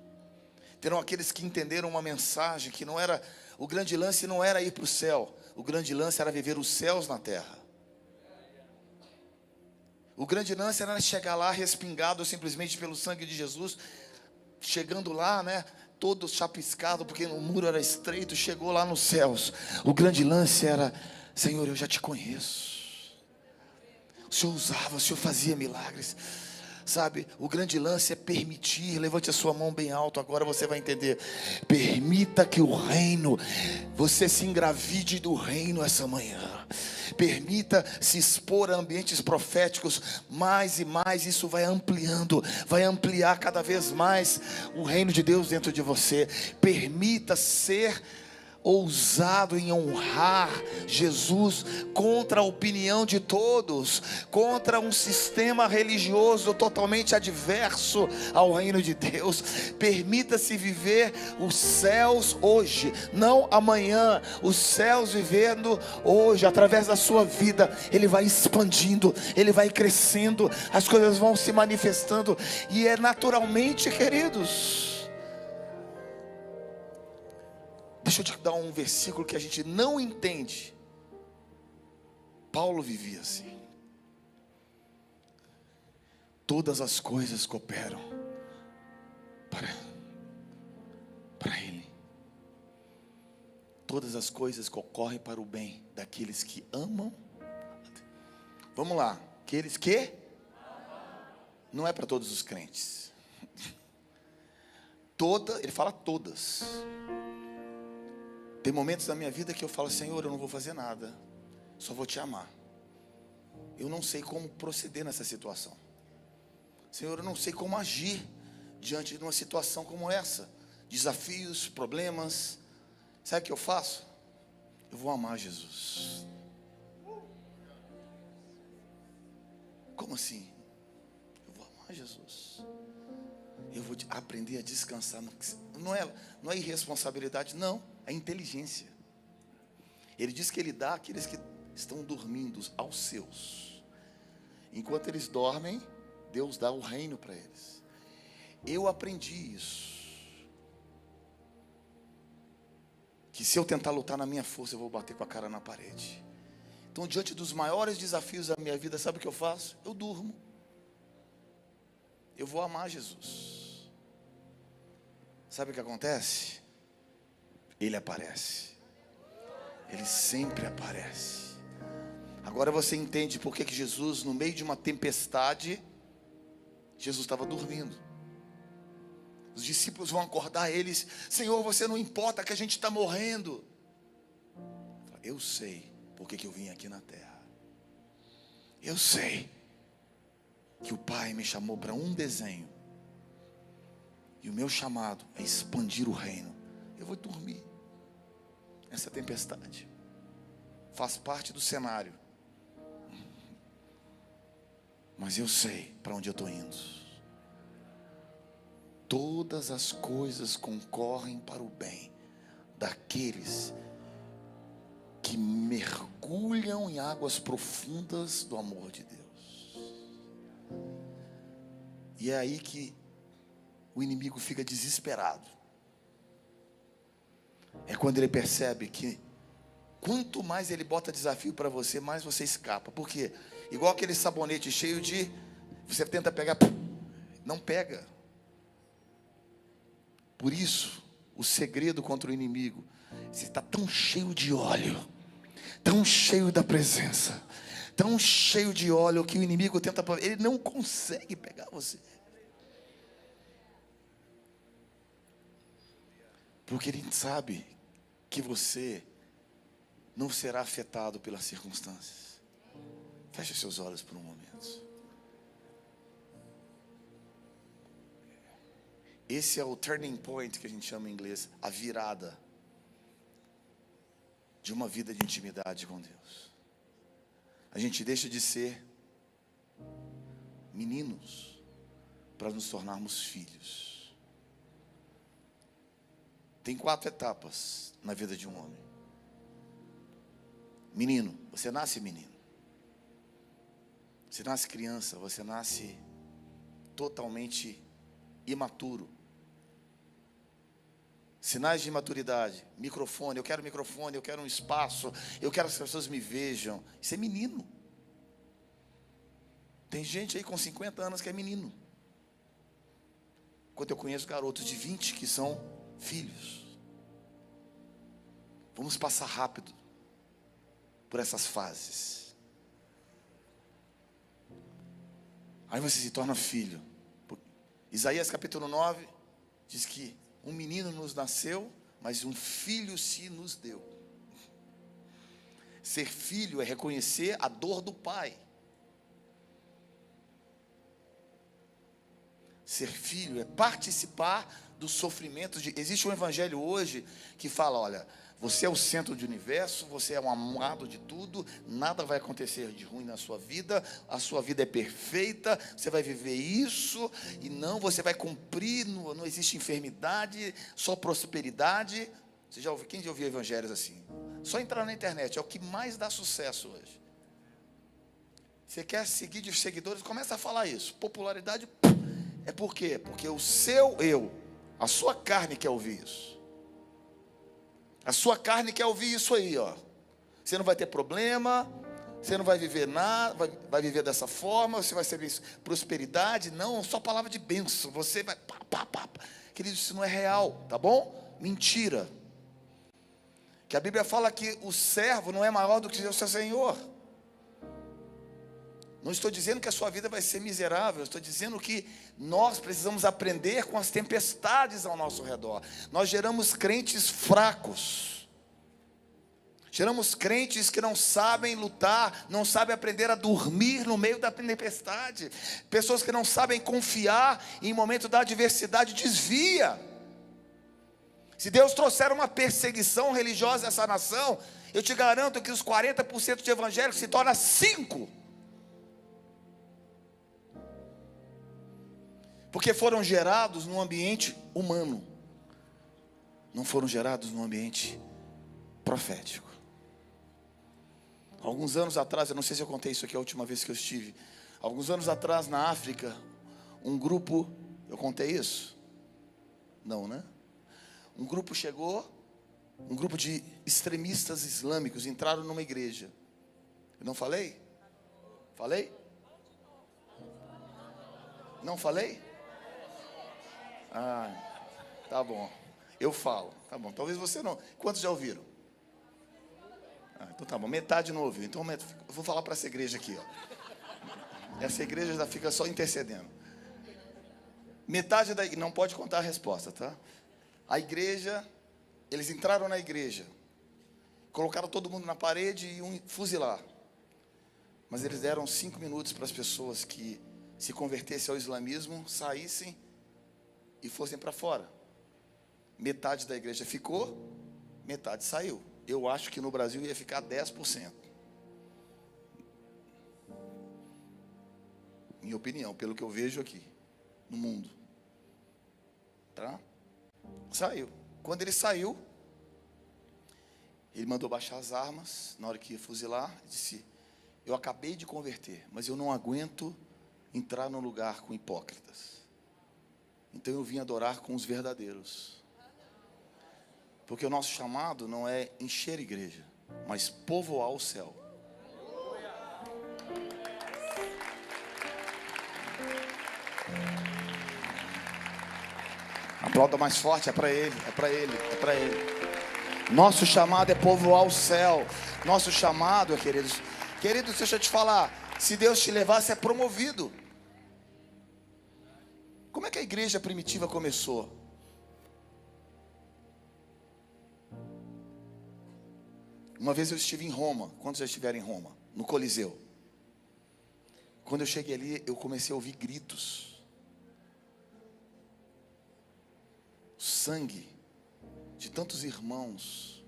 Terão aqueles que entenderam uma mensagem que não era... O grande lance não era ir para o céu. O grande lance era viver os céus na terra. O grande lance era chegar lá respingado simplesmente pelo sangue de Jesus. Chegando lá, né, todo chapiscado, porque o muro era estreito, chegou lá nos céus. O grande lance era: Senhor, eu já te conheço. O Senhor usava, o Senhor fazia milagres. Sabe, o grande lance é permitir. Levante a sua mão bem alto, agora você vai entender. Permita que o reino, você se engravide do reino essa manhã. Permita se expor a ambientes proféticos mais e mais. Isso vai ampliando, vai ampliar cada vez mais o reino de Deus dentro de você. Permita ser ousado em honrar Jesus contra a opinião de todos, contra um sistema religioso totalmente adverso ao reino de Deus. Permita-se viver os céus hoje, não amanhã. Os céus vivendo hoje, através da sua vida. Ele vai expandindo, ele vai crescendo, as coisas vão se manifestando, e é naturalmente, queridos. Deixa eu te dar um versículo que a gente não entende. Paulo vivia assim. Todas as coisas cooperam para ele. Todas as coisas concorrem para o bem daqueles que amam. Vamos lá. Aqueles que? Não é para todos os crentes. Ele fala todas. Tem momentos da minha vida que eu falo: Senhor, eu não vou fazer nada, só vou te amar. Eu não sei como proceder nessa situação. Senhor, eu não sei como agir diante de uma situação como essa. Desafios, problemas. Sabe o que eu faço? Eu vou amar Jesus. Como assim? Eu vou amar Jesus. Eu vou aprender a descansar. Não é irresponsabilidade, não. É inteligência. Ele diz que ele dá àqueles que estão dormindo, aos seus. Enquanto eles dormem, Deus dá o reino para eles. Eu aprendi isso. Que se eu tentar lutar na minha força, eu vou bater com a cara na parede. Então, diante dos maiores desafios da minha vida, sabe o que eu faço? Eu durmo. Eu vou amar Jesus. Sabe o que acontece? Ele aparece. Ele sempre aparece. Agora você entende por que Jesus, no meio de uma tempestade, Jesus estava dormindo. Os discípulos vão acordar eles: Senhor, você não importa que a gente está morrendo. Eu sei por que eu vim aqui na terra. Eu sei que o Pai me chamou para um desenho. E o meu chamado é expandir o reino. Eu vou dormir. Essa tempestade faz parte do cenário. Mas eu sei para onde eu estou indo. Todas as coisas concorrem para o bem daqueles que mergulham em águas profundas do amor de Deus. E é aí que o inimigo fica desesperado. É quando ele percebe que quanto mais ele bota desafio para você, mais você escapa. Por quê? Igual aquele sabonete cheio de... Você tenta pegar, não pega. Por isso, o segredo contra o inimigo: você está tão cheio de óleo, tão cheio da presença, tão cheio de óleo, que o inimigo tenta... Ele não consegue pegar você. Porque ele sabe que você não será afetado pelas circunstâncias. Feche seus olhos por um momento. Esse é o turning point que a gente chama em inglês, a virada de uma vida de intimidade com Deus. A gente deixa de ser meninos para nos tornarmos filhos. Tem 4 etapas na vida de um homem. Menino, você nasce menino. Você nasce criança, você nasce totalmente imaturo. Sinais de maturidade: microfone, eu quero um espaço, eu quero que as pessoas me vejam. Isso é menino. Tem gente aí com 50 anos que é menino. Enquanto eu conheço garotos de 20 que são filhos. Vamos passar rápido por essas fases. Aí você se torna filho. Isaías capítulo 9 diz que um menino nos nasceu, mas um filho se nos deu. Ser filho é reconhecer a dor do pai. Ser filho é participar dos sofrimentos de... Existe um evangelho hoje que fala, olha, você é o centro do universo, você é um amado de tudo, nada vai acontecer de ruim na sua vida, a sua vida é perfeita, você vai viver isso, e não, você vai cumprir, não existe enfermidade, só prosperidade. Você já ouviu, quem já ouviu evangelhos assim? Só entrar na internet, é o que mais dá sucesso hoje. Você quer seguir de seguidores, começa a falar isso. Popularidade, é por quê? Porque o seu eu, a sua carne quer ouvir isso. A sua carne quer ouvir isso aí, ó. Você não vai ter problema, você não vai viver nada, vai viver dessa forma, você vai ser prosperidade, não, só palavra de bênção, você vai, Querido, isso não é real, tá bom? Mentira. Que a Bíblia fala que o servo não é maior do que o seu Senhor. Não estou dizendo que a sua vida vai ser miserável, estou dizendo que nós precisamos aprender com as tempestades ao nosso redor. Nós geramos crentes fracos, geramos crentes que não sabem lutar, não sabem aprender a dormir no meio da tempestade, pessoas que não sabem confiar em momento da adversidade, desvia. Se Deus trouxer uma perseguição religiosa a essa nação, eu te garanto que os 40% de evangélicos se tornam 5%. Porque foram gerados num ambiente humano, não foram gerados num ambiente profético. Alguns anos atrás, eu não sei se eu contei isso aqui a última vez que eu estive. Alguns anos atrás na África, um grupo, eu contei isso? Não, né? Um grupo chegou, um grupo de extremistas islâmicos entraram numa igreja. Eu não falei? Falei? Não falei? Ah, tá bom. Eu falo, tá bom. Talvez você não. Quantos já ouviram? Ah, então tá bom. Metade não ouviu. Então eu vou falar para essa igreja aqui, ó. Essa igreja já fica só intercedendo. Metade da igreja, não pode contar a resposta, tá? A igreja, eles entraram na igreja, colocaram todo mundo na parede e iam fuzilar. Mas eles deram 5 minutos para as pessoas que se convertessem ao islamismo, saíssem e fossem para fora. Metade da igreja ficou, metade saiu. Eu acho que no Brasil ia ficar 10%. Minha opinião, pelo que eu vejo aqui no mundo. Tá? Saiu. Quando ele saiu, ele mandou baixar as armas. Na hora que ia fuzilar, disse: eu acabei de converter, mas eu não aguento entrar num lugar com hipócritas. Então eu vim adorar com os verdadeiros. Porque o nosso chamado não é encher a igreja, mas povoar o céu. Aplauda mais forte, é para ele, é para ele, é para ele. Nosso chamado é povoar o céu. Nosso chamado, queridos, deixa eu te falar, se Deus te levar, você é promovido. Como é que a igreja primitiva começou? Uma vez eu estive em Roma. Quantos já estiveram em Roma? No Coliseu. Quando eu cheguei ali, eu comecei a ouvir gritos. Sangue de tantos irmãos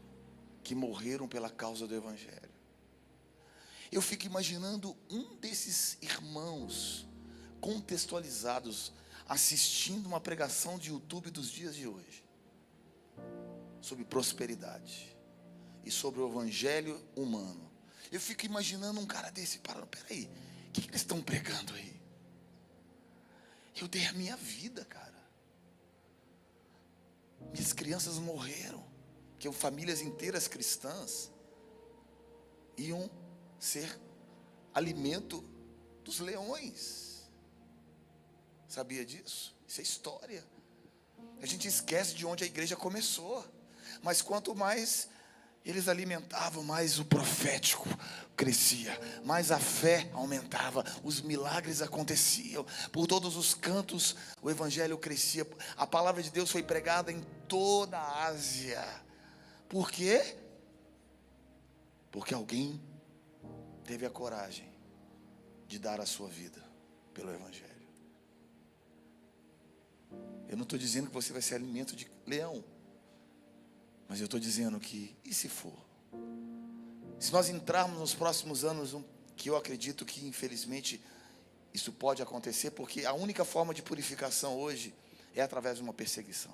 que morreram pela causa do Evangelho. Eu fico imaginando um desses irmãos contextualizados assistindo uma pregação de YouTube dos dias de hoje sobre prosperidade e sobre o evangelho humano. Eu fico imaginando um cara desse parando, peraí, o que eles estão pregando aí? Eu dei a minha vida, cara. Minhas crianças morreram, que famílias inteiras cristãs iam ser alimento dos leões. Sabia disso? Isso é história. A gente esquece de onde a igreja começou. Mas quanto mais Eles alimentavam, mais o profético crescia, mais a fé aumentava, os milagres aconteciam, por todos os cantos o evangelho crescia, a palavra de Deus foi pregada em toda a Ásia. Por quê? Porque alguém teve a coragem de dar a sua vida pelo evangelho. Eu não estou dizendo que você vai ser alimento de leão, mas eu estou dizendo que, e se for? Se nós entrarmos nos próximos anos, que eu acredito que infelizmente isso pode acontecer, porque a única forma de purificação hoje é através de uma perseguição.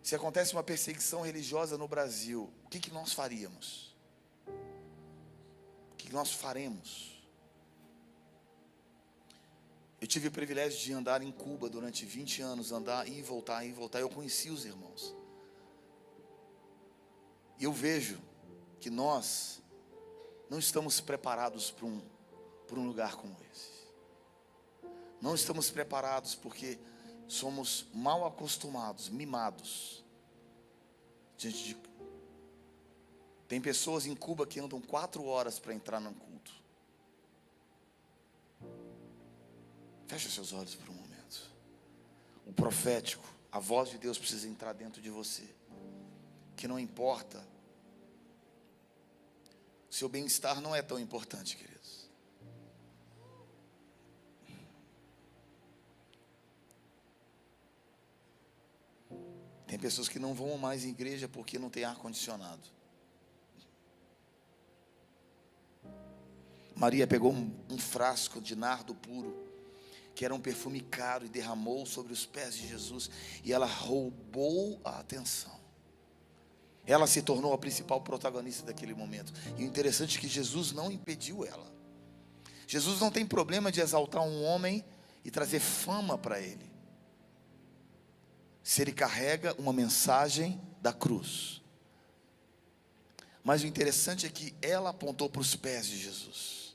Se acontece uma perseguição religiosa no Brasil, o que nós faríamos? O que nós faremos? Eu tive o privilégio de andar em Cuba durante 20 anos, andar e voltar, eu conheci os irmãos. E eu vejo que nós não estamos preparados para um lugar como esse. Não estamos preparados porque somos mal acostumados, mimados. Tem pessoas em Cuba que andam 4 horas para entrar num culto. Feche seus olhos por um momento. O profético, a voz de Deus precisa entrar dentro de você. Que não importa. O seu bem-estar não é tão importante, queridos. Tem pessoas que não vão mais em igreja porque não tem ar-condicionado. Maria pegou um frasco de nardo puro, que era um perfume caro, e derramou sobre os pés de Jesus, e ela roubou a atenção. Ela se tornou a principal protagonista daquele momento. E o interessante é que Jesus não impediu ela. Jesus não tem problema de exaltar um homem e trazer fama para ele, se ele carrega uma mensagem da cruz. Mas o interessante é que ela apontou para os pés de Jesus.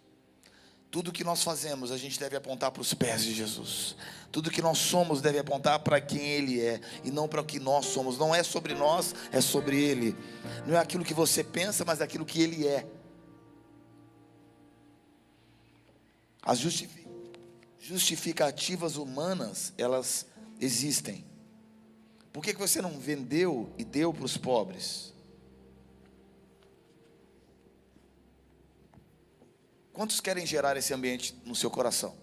Tudo que nós fazemos, a gente deve apontar para os pés de Jesus. Tudo que nós somos deve apontar para quem Ele é, e não para o que nós somos. Não é sobre nós, é sobre Ele. Não é aquilo que você pensa, mas aquilo que Ele é. As justificativas humanas, elas existem. Por que você não vendeu e deu para os pobres? Quantos querem gerar esse ambiente no seu coração?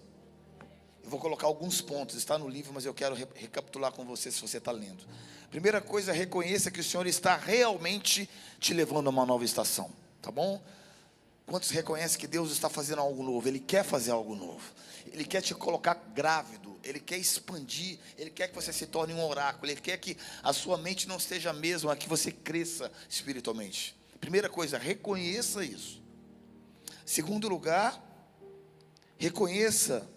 Eu vou colocar alguns pontos, está no livro, mas eu quero recapitular com você, se você está lendo. Primeira coisa, reconheça que o Senhor está realmente te levando a uma nova estação, tá bom? Quantos reconhecem que Deus está fazendo algo novo? Ele quer fazer algo novo. Ele quer te colocar grávido, Ele quer expandir, Ele quer que você se torne um oráculo, Ele quer que a sua mente não esteja a mesma, que você cresça espiritualmente. Primeira coisa, reconheça isso. Segundo lugar, reconheça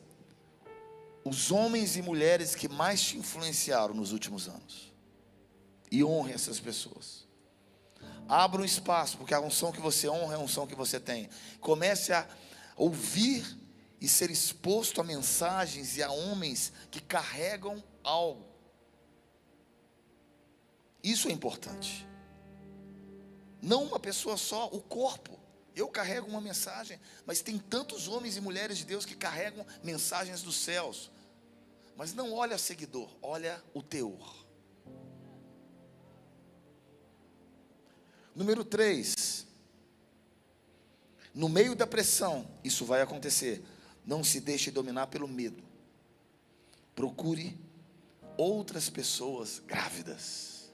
os homens e mulheres que mais te influenciaram nos últimos anos, e honre essas pessoas. Abra um espaço, porque a unção que você honra é a unção que você tem. Comece a ouvir e ser exposto a mensagens e a homens que carregam algo. Isso é importante. Não uma pessoa só, o corpo. Eu carrego uma mensagem, mas tem tantos homens e mulheres de Deus que carregam mensagens dos céus. Mas não olha seguidor, olha o teor. Número 3. No meio da pressão, isso vai acontecer. Não se deixe dominar pelo medo. Procure outras pessoas grávidas.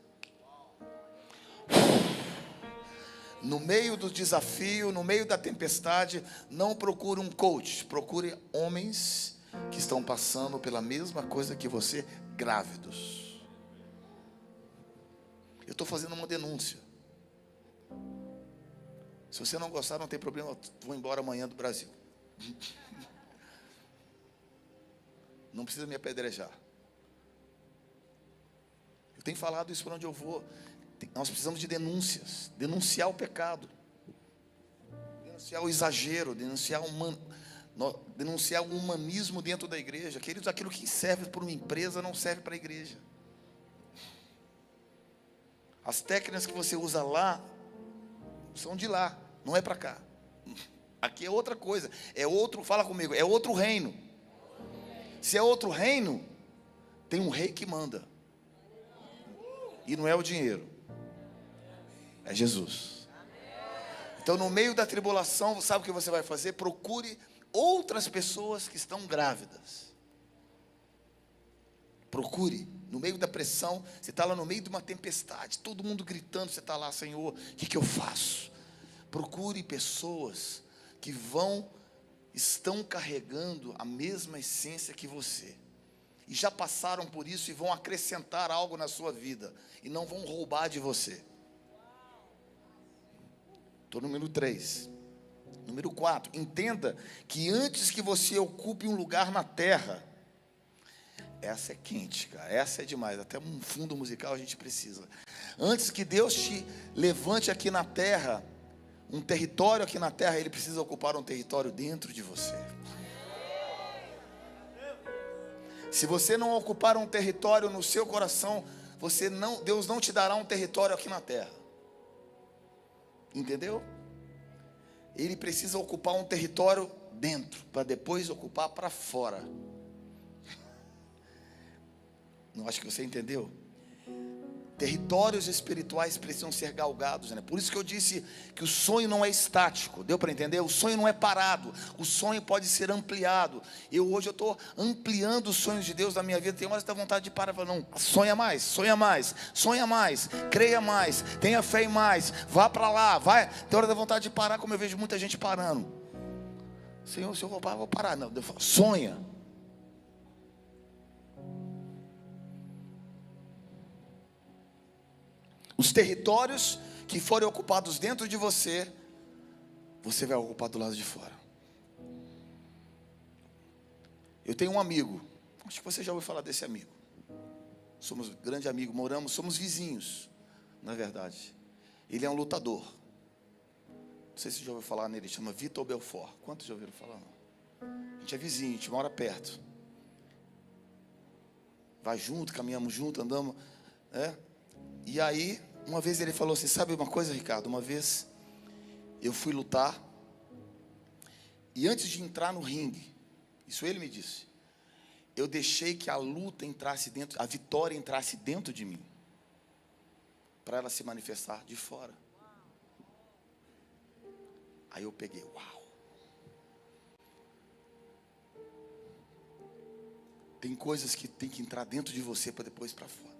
No meio do desafio, no meio da tempestade, não procure um coach, procure homens que estão passando pela mesma coisa que você, grávidos. Eu estou fazendo uma denúncia. Se você não gostar, não tem problema, eu vou embora amanhã do Brasil. Não precisa me apedrejar. Eu tenho falado isso por onde eu vou. Nós precisamos de denúncias, denunciar o pecado, denunciar o exagero, denunciar o humanismo dentro da igreja. Queridos, aquilo que serve para uma empresa não serve para a igreja. As técnicas que você usa lá são de lá, não é para cá. Aqui é outra coisa, é outro, fala comigo, é outro reino. Se é outro reino, tem um rei que manda. E não é o dinheiro, é Jesus. Então, no meio da tribulação, sabe o que você vai fazer? Procure outras pessoas que estão grávidas. Procure, no meio da pressão, você está lá no meio de uma tempestade, todo mundo gritando, você está lá, Senhor, o que eu faço? Procure pessoas que estão carregando a mesma essência que você. E já passaram por isso e vão acrescentar algo na sua vida. E não vão roubar de você. Estou no número 3. Número 4. Entenda que antes que você ocupe um lugar na terra. Essa é quente, cara. Essa é demais. Até um fundo musical a gente precisa. Antes que Deus te levante aqui na terra, um território aqui na terra, Ele precisa ocupar um território dentro de você. Se você não ocupar um território no seu coração, Deus não te dará um território aqui na terra. Entendeu? Ele precisa ocupar um território dentro, para depois ocupar para fora. Não acho que você entendeu? Territórios espirituais precisam ser galgados, né? Por isso que eu disse que o sonho não é estático. Deu para entender? O sonho não é parado. O sonho pode ser ampliado. Hoje eu estou ampliando os sonhos de Deus na minha vida. Tem horas que dá vontade de parar e falar, não, sonha mais, sonha mais, sonha mais, creia mais, tenha fé em mais, vá para lá, vai. Tem hora da vontade de parar, como eu vejo muita gente parando. Senhor, se eu vou parar. Não, Deus fala, sonha. Os territórios que forem ocupados dentro de você, você vai ocupar do lado de fora. Eu tenho um amigo, acho que você já ouviu falar desse amigo. Somos grande amigo, somos vizinhos, na verdade. Ele é um lutador. Não sei se você já ouviu falar nele, ele chama Vitor Belfort. Quantos já ouviram falar? Não? A gente é vizinho, a gente mora perto. Vai junto, caminhamos junto, andamos. E aí, uma vez ele falou assim, sabe uma coisa, Ricardo? Uma vez eu fui lutar, e antes de entrar no ringue, isso ele me disse, eu deixei que a luta entrasse dentro, a vitória entrasse dentro de mim, para ela se manifestar de fora. Aí eu peguei, uau. Tem coisas que tem que entrar dentro de você para depois para fora.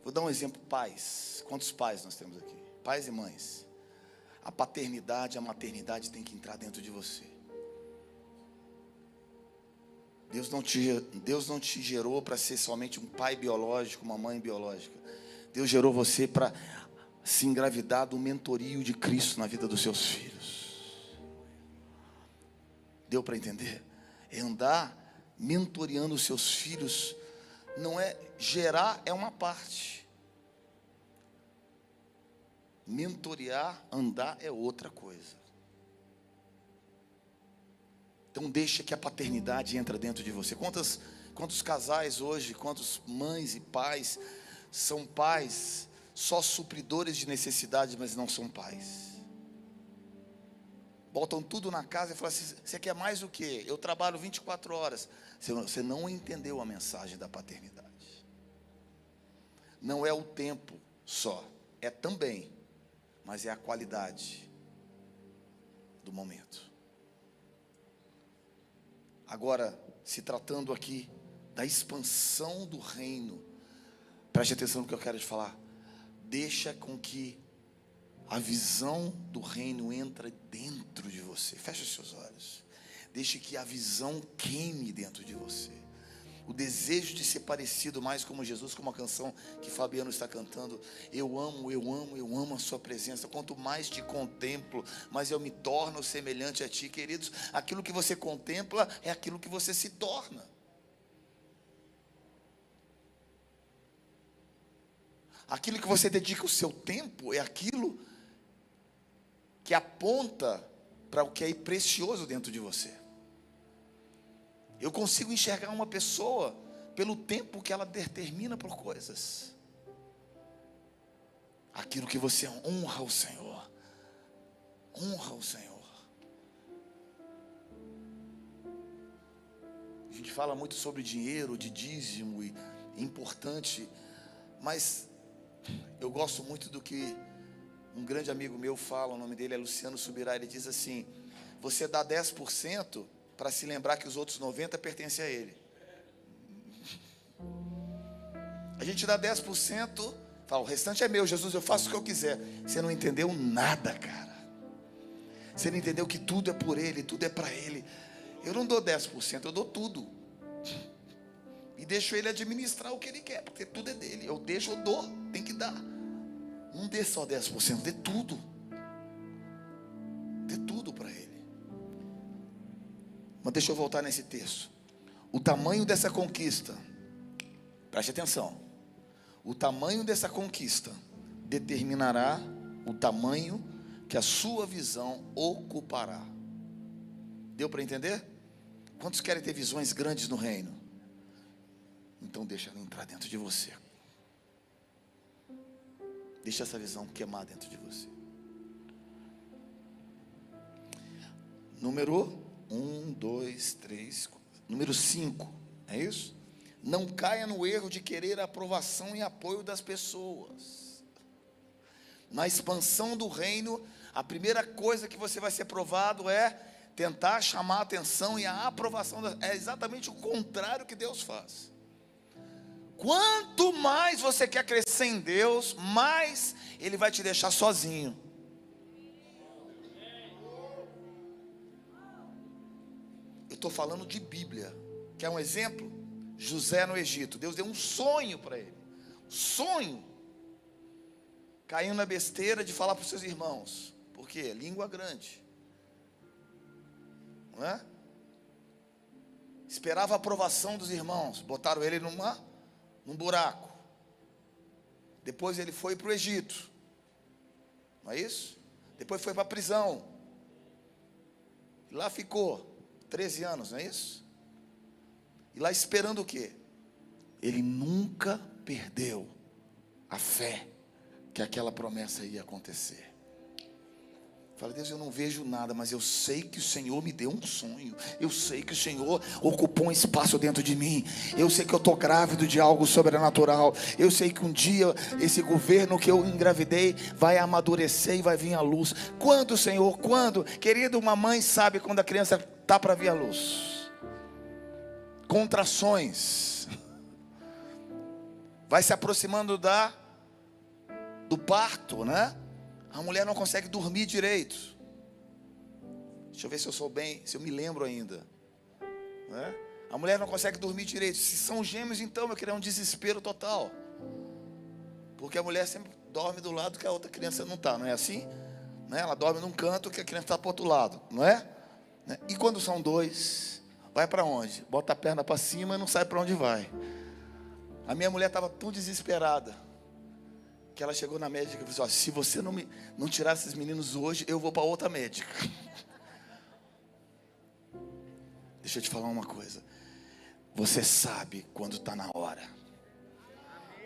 Vou dar um exemplo, pais. Quantos pais nós temos aqui? Pais e mães. A paternidade, a maternidade tem que entrar dentro de você. Deus não te gerou para ser somente um pai biológico, uma mãe biológica. Deus gerou você para se engravidar do mentorio de Cristo na vida dos seus filhos. Deu para entender? É andar mentoreando os seus filhos. Não é gerar, é uma parte. Mentorear, andar é outra coisa. Então deixa que a paternidade entre dentro de você. Quantos casais hoje, quantas mães e pais são pais só supridores de necessidades, mas não são pais. Botam tudo na casa e falam assim, você quer mais o quê? Eu trabalho 24 horas. Você não entendeu a mensagem da paternidade. Não é o tempo só, é também, mas é a qualidade do momento. Agora, se tratando aqui da expansão do reino, preste atenção no que eu quero te falar. Deixa com que a visão do reino entre dentro de você. Feche os seus olhos. Deixe que a visão queime dentro de você. O desejo de ser parecido mais como Jesus, como a canção que Fabiano está cantando. Eu amo a sua presença. Quanto mais te contemplo, mais eu me torno semelhante a ti. Queridos, aquilo que você contempla é aquilo que você se torna. Aquilo que você dedica o seu tempo é aquilo que aponta para o que é precioso dentro de você. Eu consigo enxergar uma pessoa pelo tempo que ela determina por coisas. Aquilo que você honra o Senhor. Honra o Senhor. A gente fala muito sobre dinheiro, de dízimo, e é importante, mas eu gosto muito do que um grande amigo meu fala, o nome dele é Luciano Subirá. Ele diz assim: você dá 10% para se lembrar que os outros 90% pertencem a ele. A gente dá 10%, fala, o restante é meu, Jesus, eu faço o que eu quiser. Você não entendeu nada, cara. Você não entendeu que tudo é por ele, tudo é para ele. Eu não dou 10%, eu dou tudo. E deixo ele administrar o que ele quer, porque tudo é dele. Eu deixo, eu dou, tem que dar. Não dê só 10%, dê tudo. Dê tudo para ele. Mas deixa eu voltar nesse texto. O tamanho dessa conquista, preste atenção. O tamanho dessa conquista determinará o tamanho que a sua visão ocupará. Deu para entender? Quantos querem ter visões grandes no reino? Então deixa ela entrar dentro de você. Deixa essa visão queimar dentro de você. Número 1, 2, 3, 4. Número 5, é isso? Não caia no erro de querer a aprovação e apoio das pessoas. Na expansão do reino, a primeira coisa que você vai ser provado é tentar chamar a atenção e a aprovação. É exatamente o contrário que Deus faz. Quanto mais você quer crescer em Deus, mais Ele vai te deixar sozinho. Eu estou falando de Bíblia. Quer um exemplo? José no Egito. Deus deu um sonho para ele. Sonho. Caiu na besteira de falar para os seus irmãos. Por quê? Língua grande. Não é? Esperava a aprovação dos irmãos. Botaram ele num buraco. Depois ele foi para o Egito. Não é isso? Depois foi para a prisão. E lá ficou 13 anos, não é isso? E lá esperando o quê? Ele nunca perdeu a fé que aquela promessa ia acontecer. Fala, Deus, eu não vejo nada, mas eu sei que o Senhor me deu um sonho. Eu sei que o Senhor ocupou um espaço dentro de mim. Eu sei que eu estou grávido de algo sobrenatural. Eu sei que um dia esse governo que eu engravidei vai amadurecer e vai vir à luz. Quando, Senhor? Quando? Querido, uma mãe sabe quando a criança está para vir à luz. Contrações. Vai se aproximando do parto, né? A mulher não consegue dormir direito. Deixa eu ver se eu sou bem, se eu me lembro ainda, né? A mulher não consegue dormir direito. Se são gêmeos, então, meu querido, é um desespero total. Porque a mulher sempre dorme do lado que a outra criança não está, não é assim? Né? Ela dorme num canto que a criança está para o outro lado, não é? E quando são dois, vai para onde? Bota a perna para cima e não sabe para onde vai. A minha mulher estava tão desesperada que ela chegou na médica e falou assim: se você não tirar esses meninos hoje, eu vou para outra médica. Deixa eu te falar uma coisa. Você sabe quando está na hora.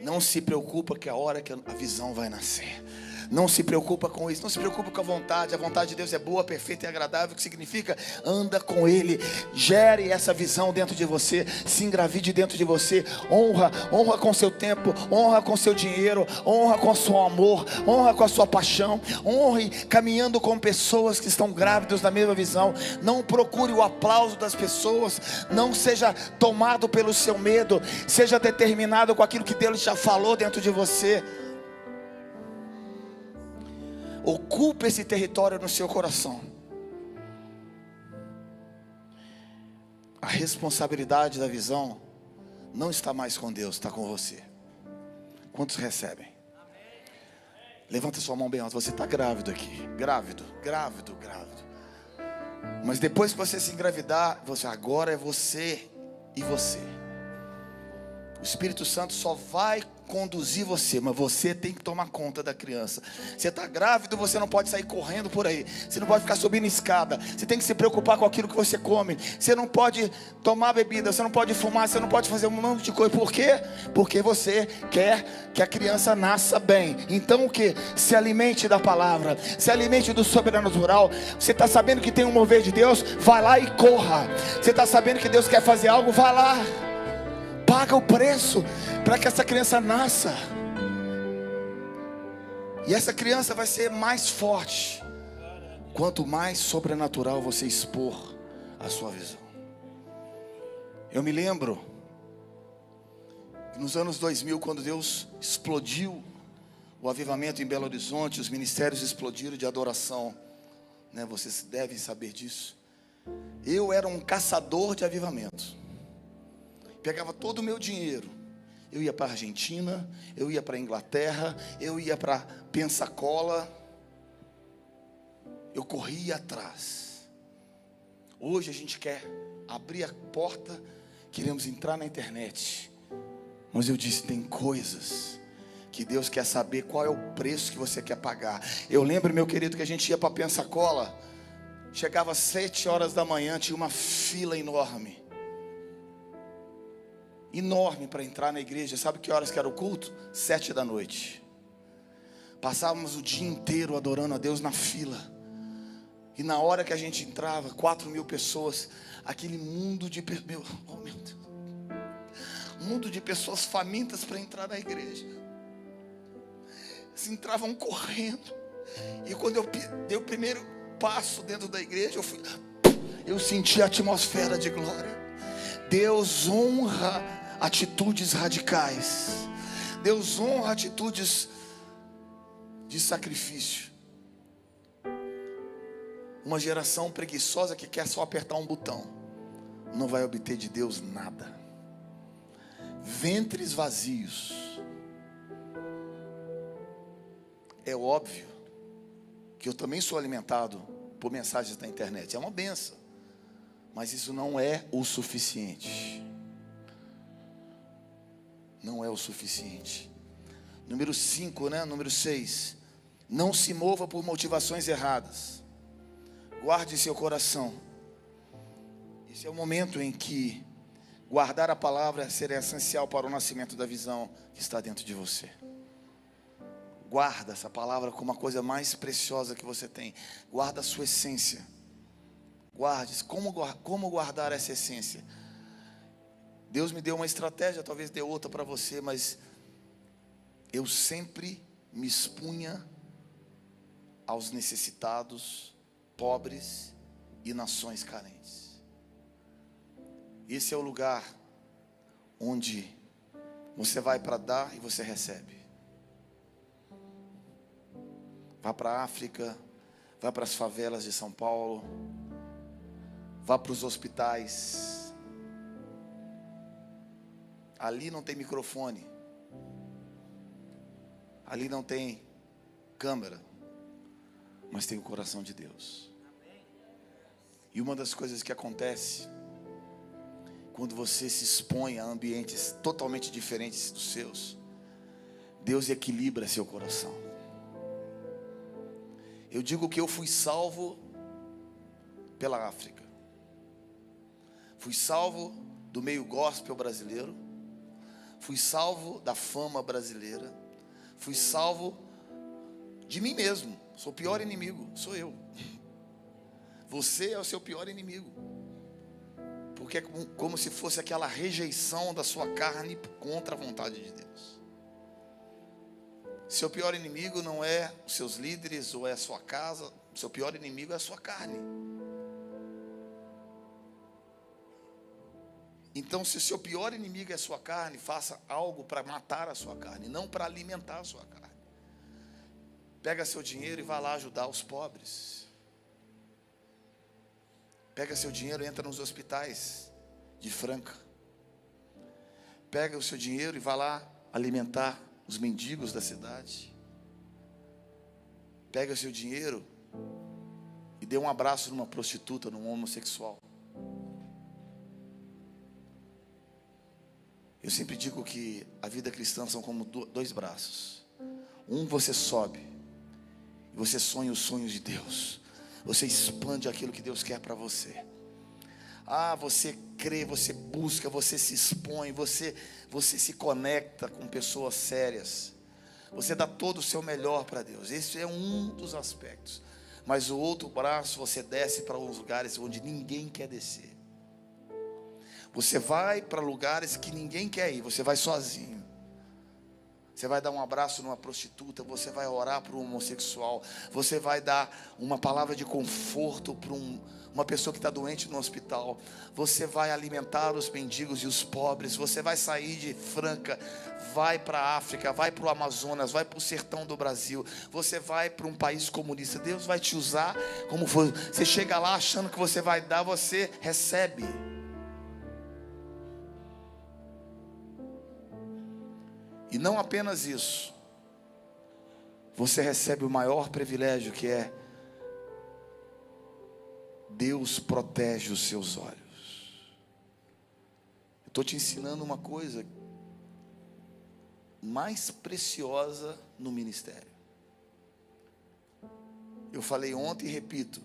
Não se preocupa que a hora que a visão vai nascer. Não se preocupa com isso. Não se preocupa com a vontade. A vontade de Deus é boa, perfeita e agradável. O que significa? Anda com Ele. Gere essa visão dentro de você. Se engravide dentro de você. Honra com seu tempo. Honra com seu dinheiro. Honra com seu amor. Honra com a sua paixão. Honre caminhando com pessoas que estão grávidas da mesma visão. Não procure o aplauso das pessoas. Não seja tomado pelo seu medo. Seja determinado com aquilo que Deus já falou dentro de você. Ocupe esse território no seu coração. A responsabilidade da visão não está mais com Deus, está com você. Quantos recebem? Levanta sua mão bem alta. Você está grávido aqui. Grávido. Mas depois que você se engravidar, agora é você e você. O Espírito Santo só vai conduzir você, mas você tem que tomar conta da criança. Você está grávido, você não pode sair correndo por aí. Você não pode ficar subindo escada. Você tem que se preocupar com aquilo que você come. Você não pode tomar bebida, você não pode fumar, você não pode fazer um monte de coisa. Por quê? Porque você quer que a criança nasça bem. Então o que? Se alimente da palavra, se alimente do sobrenatural. Você está sabendo que tem um mover de Deus? Vai lá e corra. Você está sabendo que Deus quer fazer algo? Vai lá. Paga o preço para que essa criança nasça. E essa criança vai ser mais forte quanto mais sobrenatural você expor a sua visão. Eu me lembro que nos anos 2000, quando Deus explodiu o avivamento em Belo Horizonte, os ministérios explodiram de adoração, né? Vocês devem saber disso. Eu era um caçador de avivamento. Pegava todo o meu dinheiro. Eu ia para a Argentina, eu ia para a Inglaterra, eu ia para Pensacola. Eu corria atrás. Hoje a gente quer abrir a porta, queremos entrar na internet. Mas eu disse, tem coisas que Deus quer saber qual é o preço que você quer pagar. Eu lembro, meu querido, que a gente ia para Pensacola. Chegava às 7 horas da manhã, tinha uma fila enorme. Enorme para entrar na igreja. Sabe que horas que era o culto? 7 da noite. Passávamos o dia inteiro adorando a Deus na fila. E na hora que a gente entrava, 4.000 pessoas, aquele mundo de oh meu Deus, um mundo de pessoas famintas para entrar na igreja. Eles entravam correndo. E quando eu dei o primeiro passo dentro da igreja, eu senti a atmosfera de glória. Deus honra atitudes radicais. Deus honra atitudes de sacrifício. Uma geração preguiçosa que quer só apertar um botão não vai obter de Deus nada. Ventres vazios. É óbvio que eu também sou alimentado por mensagens da internet. É uma benção. Mas isso não é o suficiente. Não é o suficiente. Número 5, né? Número 6. Não se mova por motivações erradas. Guarde seu coração. Esse é o momento em que guardar a palavra será essencial para o nascimento da visão que está dentro de você. Guarda essa palavra como a coisa mais preciosa que você tem. Guarda a sua essência. Guarde. Como guardar essa essência? Deus me deu uma estratégia, talvez dê outra para você, mas eu sempre me expunha aos necessitados, pobres e nações carentes. Esse é o lugar onde você vai para dar e você recebe. Vá para a África, vá para as favelas de São Paulo, vá para os hospitais. Ali não tem microfone. Ali não tem câmera. Mas tem o coração de Deus. E uma das coisas que acontece quando você se expõe a ambientes totalmente diferentes dos seus, Deus equilibra seu coração. Eu digo que eu fui salvo pela África. Fui salvo do meio gospel brasileiro. Fui salvo da fama brasileira. Fui salvo de mim mesmo. Sou o pior inimigo, sou eu. Você é o seu pior inimigo. Porque é como se fosse aquela rejeição da sua carne contra a vontade de Deus. Seu pior inimigo não é os seus líderes ou é a sua casa. O seu pior inimigo é a sua carne. Então, se o seu pior inimigo é a sua carne, faça algo para matar a sua carne, não para alimentar a sua carne. Pega seu dinheiro e vá lá ajudar os pobres. Pega seu dinheiro e entra nos hospitais de Franca. Pega o seu dinheiro e vá lá alimentar os mendigos da cidade. Pega o seu dinheiro e dê um abraço numa prostituta, num homossexual. sempre digo que a vida cristã são como dois braços. Um você sobe e você sonha os sonhos de Deus. Você expande aquilo que Deus quer para você. Você crê, você busca, você se expõe, você se conecta com pessoas sérias. Você dá todo o seu melhor para Deus. Esse é um dos aspectos. Mas o outro braço, você desce para uns lugares onde ninguém quer descer. Você vai para lugares que ninguém quer ir. Você vai sozinho. Você vai dar um abraço numa prostituta. Você vai orar para um homossexual. Você vai dar uma palavra de conforto para uma pessoa que está doente no hospital. Você vai alimentar os mendigos e os pobres. Você vai sair de Franca, vai para a África, vai para o Amazonas, vai para o sertão do Brasil. Você vai para um país comunista. Deus vai te usar como for. Você chega lá achando que você vai dar, você recebe. E não apenas isso, você recebe o maior privilégio, que é Deus protege os seus olhos. Eu estou te ensinando uma coisa mais preciosa no ministério. Eu falei ontem e repito: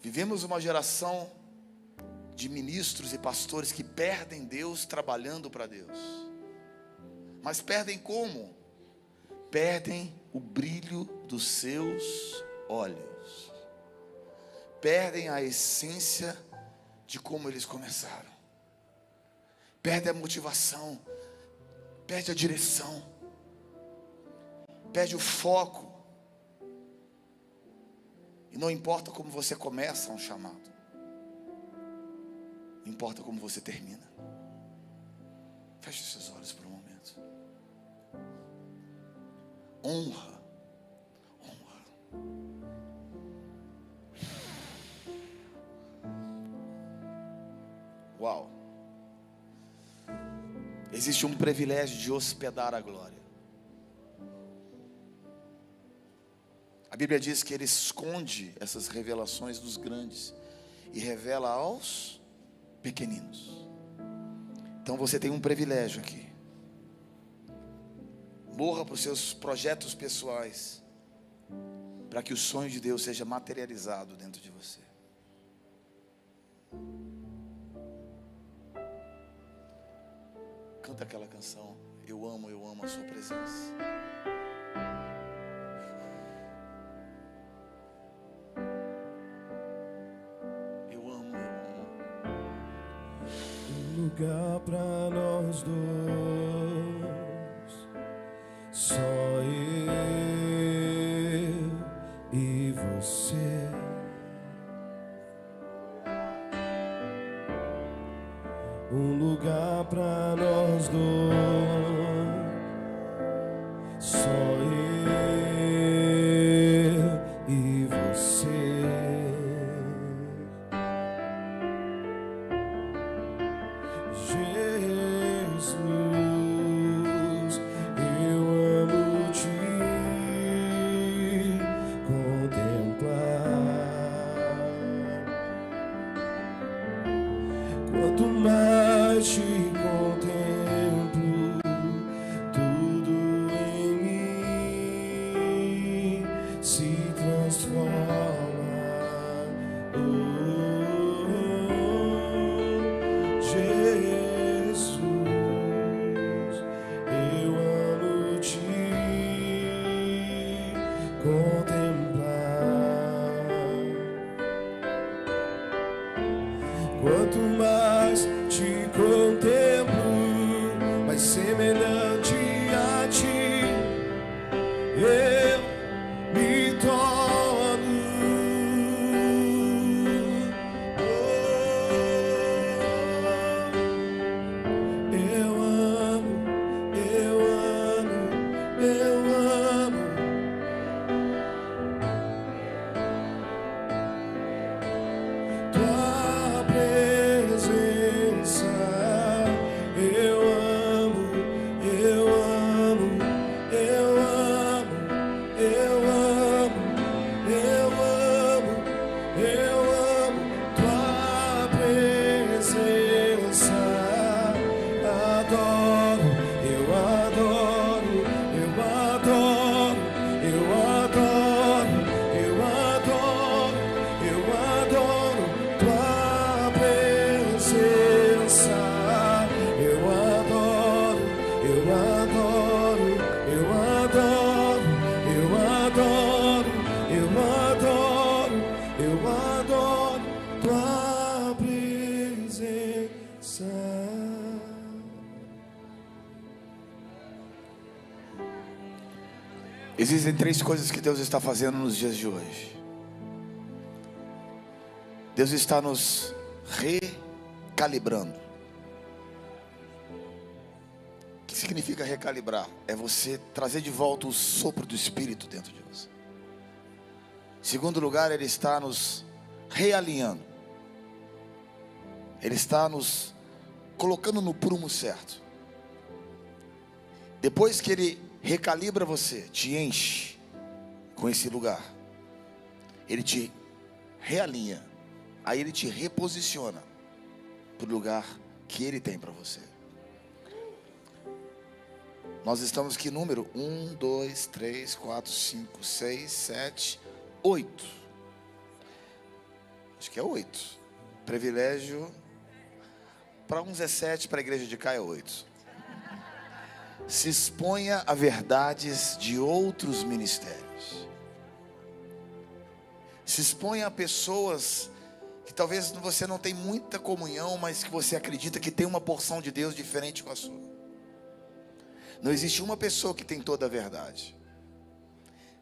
vivemos uma geração de ministros e pastores que perdem Deus trabalhando para Deus. Mas perdem como? Perdem o brilho dos seus olhos. Perdem a essência de como eles começaram. Perdem a motivação. Perde a direção. Perde o foco. E não importa como você começa um chamado. Importa como você termina. Feche os seus olhos por um momento. Honra. Uau. Existe um privilégio de hospedar a glória. A Bíblia diz que Ele esconde essas revelações dos grandes e revela aos pequeninos. Então você tem um privilégio aqui. Morra para os seus projetos pessoais, para que o sonho de Deus seja materializado dentro de você. Canta aquela canção: eu amo a sua presença. Eu amo. Um lugar para nós dois. Só eu e você. Um lugar pra nós dois. Só eu e você. Jesus, eu amo te contemplar. Quanto mais te contemplo, tudo em mim se transforma. Jesus, eu amo te contemplar. Quanto mais te contemplo, mais semelhante a ti eu me torno. Eu amo, eu amo, eu amo. Tua presença, eu amo, eu eu adoro tua presença. Existem 3 coisas que Deus está fazendo nos dias de hoje. Deus está nos recalibrando. O que significa recalibrar? É você trazer de volta o sopro do Espírito dentro de você. Em segundo lugar, Ele está nos realinhando. Ele está nos colocando no prumo certo. Depois que Ele recalibra você, te enche com esse lugar, Ele te realinha. Aí Ele te reposiciona para o lugar que Ele tem para você. Nós estamos aqui número 1, 2, 3, 4, 5, 6, 7, 8. Acho que é 8. Privilégio. Para uns é 7, para a igreja de cá é 8. Se exponha a verdades de outros ministérios. Se exponha a pessoas que talvez você não tenha muita comunhão, mas que você acredita que tem uma porção de Deus diferente com a sua. Não existe uma pessoa que tem toda a verdade.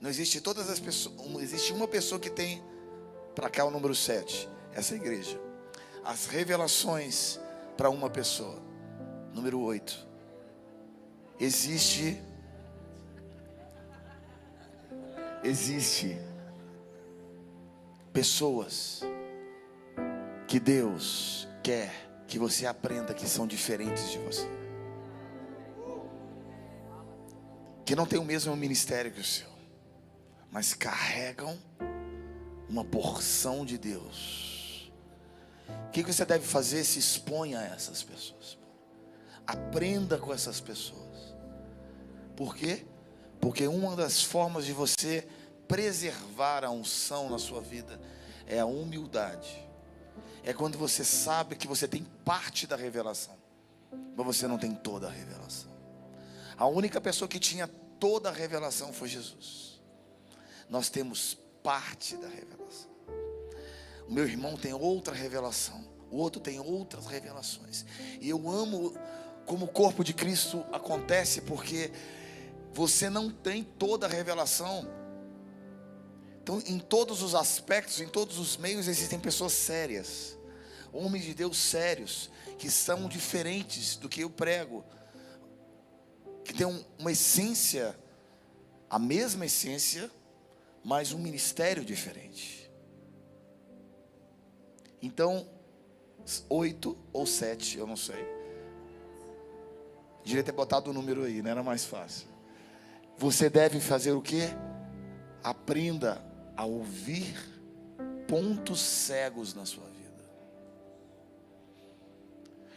Não existe todas as pessoas. Existe uma pessoa que tem, para cá o número 7, essa igreja. As revelações para uma pessoa. Número 8. Existe pessoas que Deus quer que você aprenda que são diferentes de você, que não tem o mesmo ministério que o seu, mas carregam uma porção de Deus. O que você deve fazer? Se exponha a essas pessoas. Aprenda com essas pessoas. Por quê? Porque uma das formas de você preservar a unção na sua vida é a humildade. É quando você sabe que você tem parte da revelação, mas você não tem toda a revelação. A única pessoa que tinha toda a revelação foi Jesus. Nós temos parte da revelação. O meu irmão tem outra revelação, o outro tem outras revelações. E eu amo como o corpo de Cristo acontece, porque você não tem toda a revelação. Então, em todos os aspectos, em todos os meios, existem pessoas sérias, homens de Deus sérios, que são diferentes do que eu prego, que tem uma essência, a mesma essência, mas um ministério diferente. Então, 8 ou 7, eu não sei. Devia ter botado o número aí, não era mais fácil. Você deve fazer o quê? Aprenda a ouvir pontos cegos na sua vida.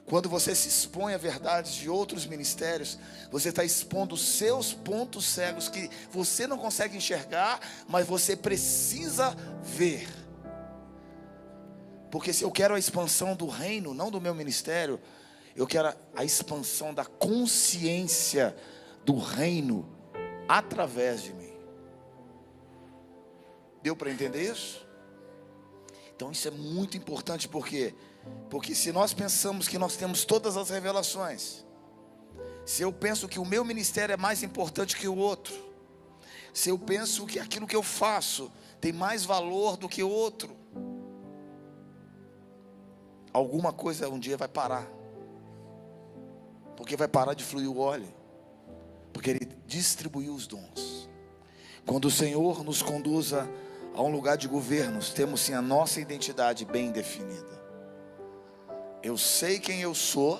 Quando você se expõe a verdades de outros ministérios, você está expondo os seus pontos cegos que você não consegue enxergar, mas você precisa ver. Porque se eu quero a expansão do reino, não do meu ministério, eu quero a expansão da consciência do reino através de mim. Deu para entender isso? Então isso é muito importante, porque se nós pensamos que nós temos todas as revelações, se eu penso que o meu ministério é mais importante que o outro, se eu penso que aquilo que eu faço tem mais valor do que o outro, alguma coisa um dia vai parar. Porque vai parar de fluir o óleo, porque Ele distribuiu os dons. Quando o Senhor nos conduza a um lugar de governos, temos sim a nossa identidade bem definida. Eu sei quem eu sou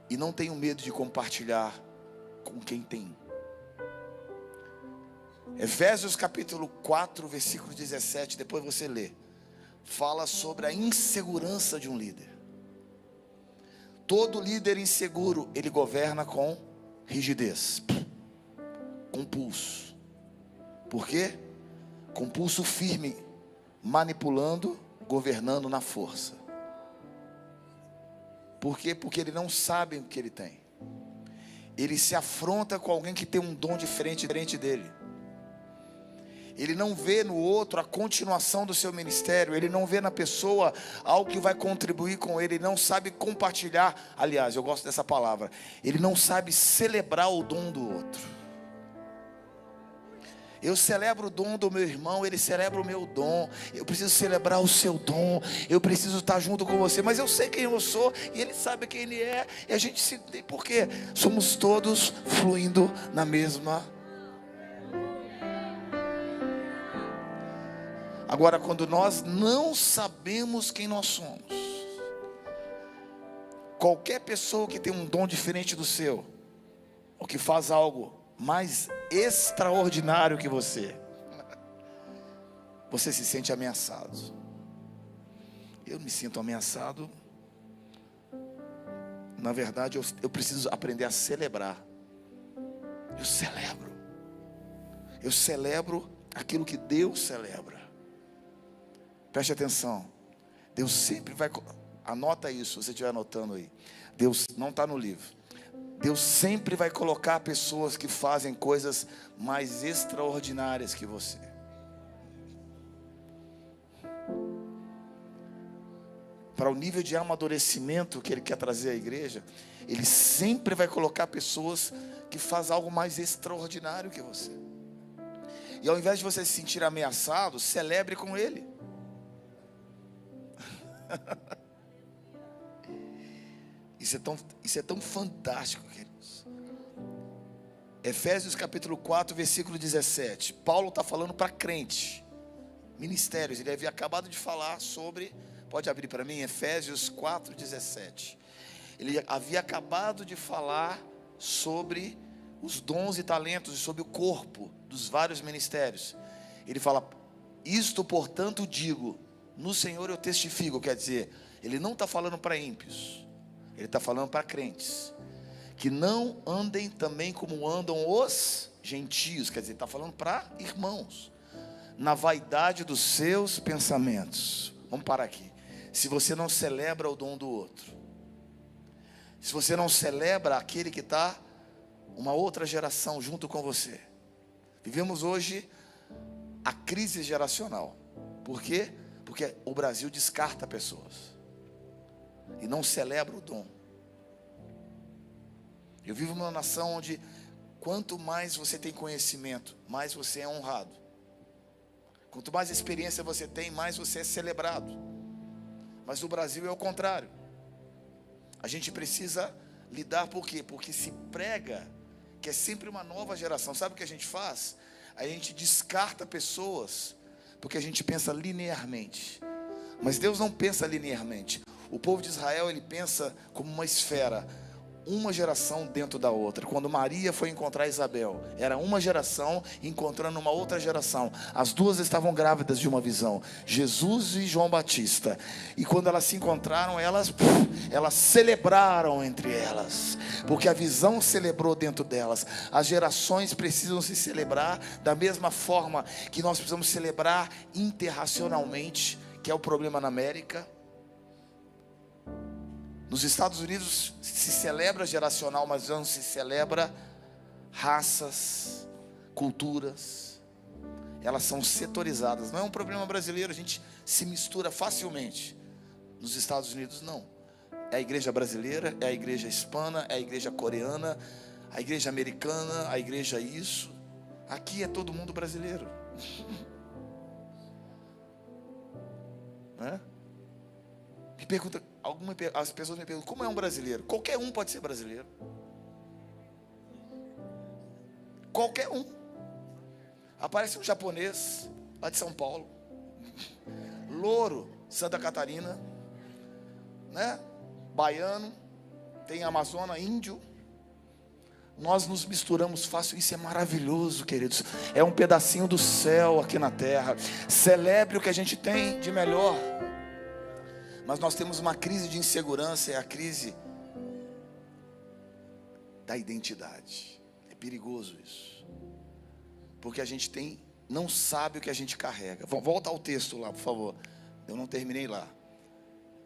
e não tenho medo de compartilhar com quem tem. Efésios capítulo 4, versículo 17, depois você lê, fala sobre a insegurança de um líder. Todo líder inseguro, ele governa com rigidez, com pulso. Por quê? Com pulso firme, manipulando, governando na força. Por quê? Porque ele não sabe o que ele tem. Ele se afronta com alguém que tem um dom diferente dele. Ele não vê no outro a continuação do seu ministério. Ele não vê na pessoa algo que vai contribuir com ele. Ele não sabe compartilhar. Aliás, eu gosto dessa palavra. Ele não sabe celebrar o dom do outro. Eu celebro o dom do meu irmão, ele celebra o meu dom. Eu preciso celebrar o seu dom. Eu preciso estar junto com você. Mas eu sei quem eu sou e ele sabe quem ele é. E a gente se tem por quê? Somos todos fluindo na mesma. Agora, quando nós não sabemos quem nós somos, qualquer pessoa que tem um dom diferente do seu, ou que faz algo mais extraordinário que você se sente ameaçado. Eu me sinto ameaçado. Na verdade, eu preciso aprender a celebrar. Eu celebro aquilo que Deus celebra. Preste atenção. Deus sempre vai, anota isso, se você estiver anotando aí. Deus não está no livro. Deus sempre vai colocar pessoas que fazem coisas mais extraordinárias que você. Para o nível de amadurecimento que Ele quer trazer à igreja, Ele sempre vai colocar pessoas que fazem algo mais extraordinário que você. E ao invés de você se sentir ameaçado, celebre com Ele. Isso é tão fantástico, queridos. Efésios capítulo 4, versículo 17. Paulo está falando para crente, ministérios. Ele havia acabado de falar sobre, pode abrir para mim, Efésios 4, 17. Ele havia acabado de falar sobre os dons e talentos e sobre o corpo dos vários ministérios. Ele fala, isto portanto digo, no Senhor eu testifico. Quer dizer, ele não está falando para ímpios. Ele está falando para crentes, que não andem também como andam os gentios. Quer dizer, está falando para irmãos, na vaidade dos seus pensamentos. Vamos parar aqui. Se você não celebra o dom do outro, se você não celebra aquele que está uma outra geração junto com você, vivemos hoje a crise geracional. Por quê? Porque o Brasil descarta pessoas e não celebra o dom. Eu vivo numa nação onde quanto mais você tem conhecimento, mais você é honrado. Quanto mais experiência você tem, mais você é celebrado. Mas no Brasil é o contrário. A gente precisa lidar, por quê? Porque se prega que é sempre uma nova geração. Sabe o que a gente faz? A gente descarta pessoas porque a gente pensa linearmente. Mas Deus não pensa linearmente. O povo de Israel, ele pensa como uma esfera, uma geração dentro da outra. Quando Maria foi encontrar Isabel, era uma geração encontrando uma outra geração. As duas estavam grávidas de uma visão, Jesus e João Batista. E quando elas se encontraram, elas celebraram entre elas, porque a visão celebrou dentro delas. As gerações precisam se celebrar da mesma forma que nós precisamos celebrar interracionalmente, que é o problema na América. Nos Estados Unidos se celebra geracional, mas não se celebra raças, culturas. Elas são setorizadas. Não é um problema brasileiro, a gente se mistura facilmente. Nos Estados Unidos não. É a igreja brasileira, é a igreja hispana, é a igreja coreana, a igreja americana, a igreja isso. Aqui é todo mundo brasileiro. Né? Me pergunta, as pessoas me perguntam, como é um brasileiro? Qualquer um pode ser brasileiro. Qualquer um. Aparece um japonês lá de São Paulo, louro, Santa Catarina, né? Baiano, tem Amazônia, índio. Nós nos misturamos fácil. Isso é maravilhoso, queridos. É um pedacinho do céu aqui na terra. Celebre o que a gente tem de melhor. Mas nós temos uma crise de insegurança, é a crise da identidade. É perigoso isso. Porque a gente não sabe o que a gente carrega. Volta ao texto lá, por favor. Eu não terminei lá.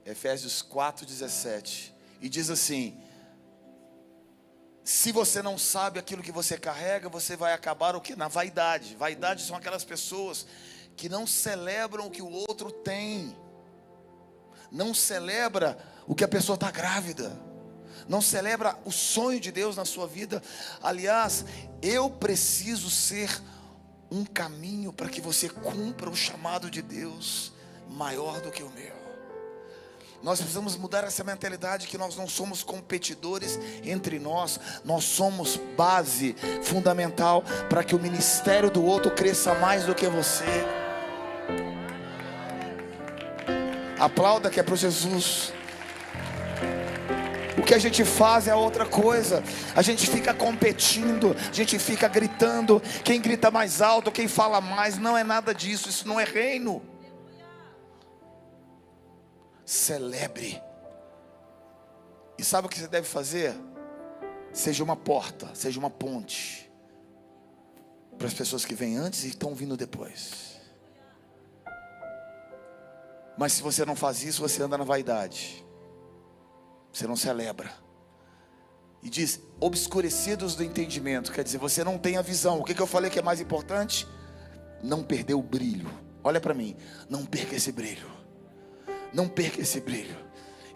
Efésios 4:17. E diz assim: Se você não sabe aquilo que você carrega, você vai acabar o quê? Na vaidade. Vaidade são aquelas pessoas que não celebram o que o outro tem. Não celebra o que a pessoa está grávida. Não celebra o sonho de Deus na sua vida. Aliás, eu preciso ser um caminho para que você cumpra o chamado de Deus maior do que o meu. Nós precisamos mudar essa mentalidade que nós não somos competidores entre nós. Nós somos base fundamental para que o ministério do outro cresça mais do que você. Aplauda que é para Jesus. O que a gente faz é outra coisa. A gente fica competindo, a gente fica gritando. Quem grita mais alto, quem fala mais. Não é nada disso, isso não é reino. Celebre. E sabe o que você deve fazer? Seja uma porta, seja uma ponte para as pessoas que vêm antes e estão vindo depois. Mas se você não faz isso, você anda na vaidade. Você não celebra. E diz, obscurecidos do entendimento. Quer dizer, você não tem a visão. O que eu falei que é mais importante? Não perder o brilho. Olha para mim, não perca esse brilho. Não perca esse brilho.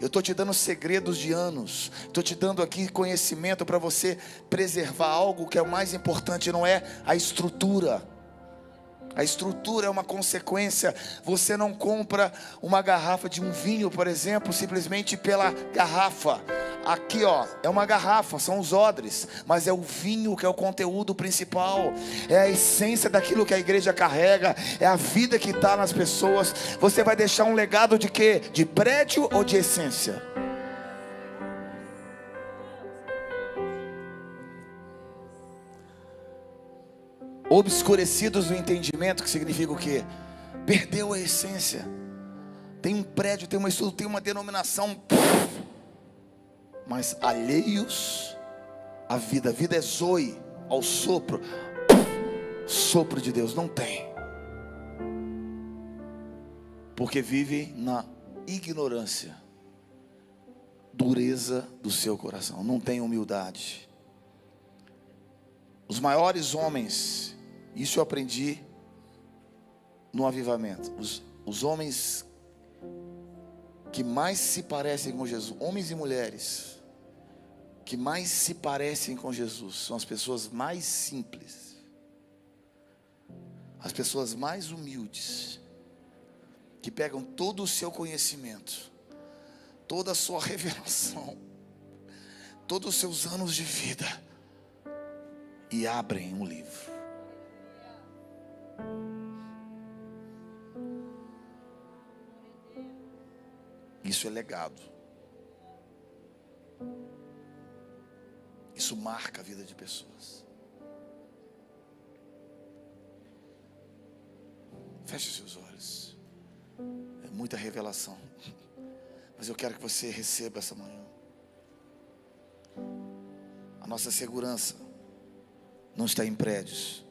Eu estou te dando segredos de anos. Estou te dando aqui conhecimento para você preservar algo que é o mais importante. Não é a estrutura. A estrutura é uma consequência. Você não compra uma garrafa de um vinho, por exemplo, simplesmente pela garrafa. Aqui ó, é uma garrafa, são os odres. Mas é o vinho que é o conteúdo principal. É a essência daquilo que a igreja carrega. É a vida que está nas pessoas. Você vai deixar um legado de quê? De prédio ou de essência? Obscurecidos do entendimento, que significa o quê? Perdeu a essência. Tem um prédio, tem uma estrutura, tem uma denominação, mas alheios à vida. A vida é zoe, ao sopro. Sopro de Deus não tem. Porque vive na ignorância, dureza do seu coração. Não tem humildade. Os maiores homens, isso eu aprendi no avivamento. Os homens que mais se parecem com Jesus, homens e mulheres que mais se parecem com Jesus, são as pessoas mais simples, as pessoas mais humildes, que pegam todo o seu conhecimento, toda a sua revelação, todos os seus anos de vida e abrem um livro. Isso é legado. Isso marca a vida de pessoas. Feche seus olhos. É muita revelação. Mas eu quero que você receba essa manhã. A nossa segurança não está em prédios.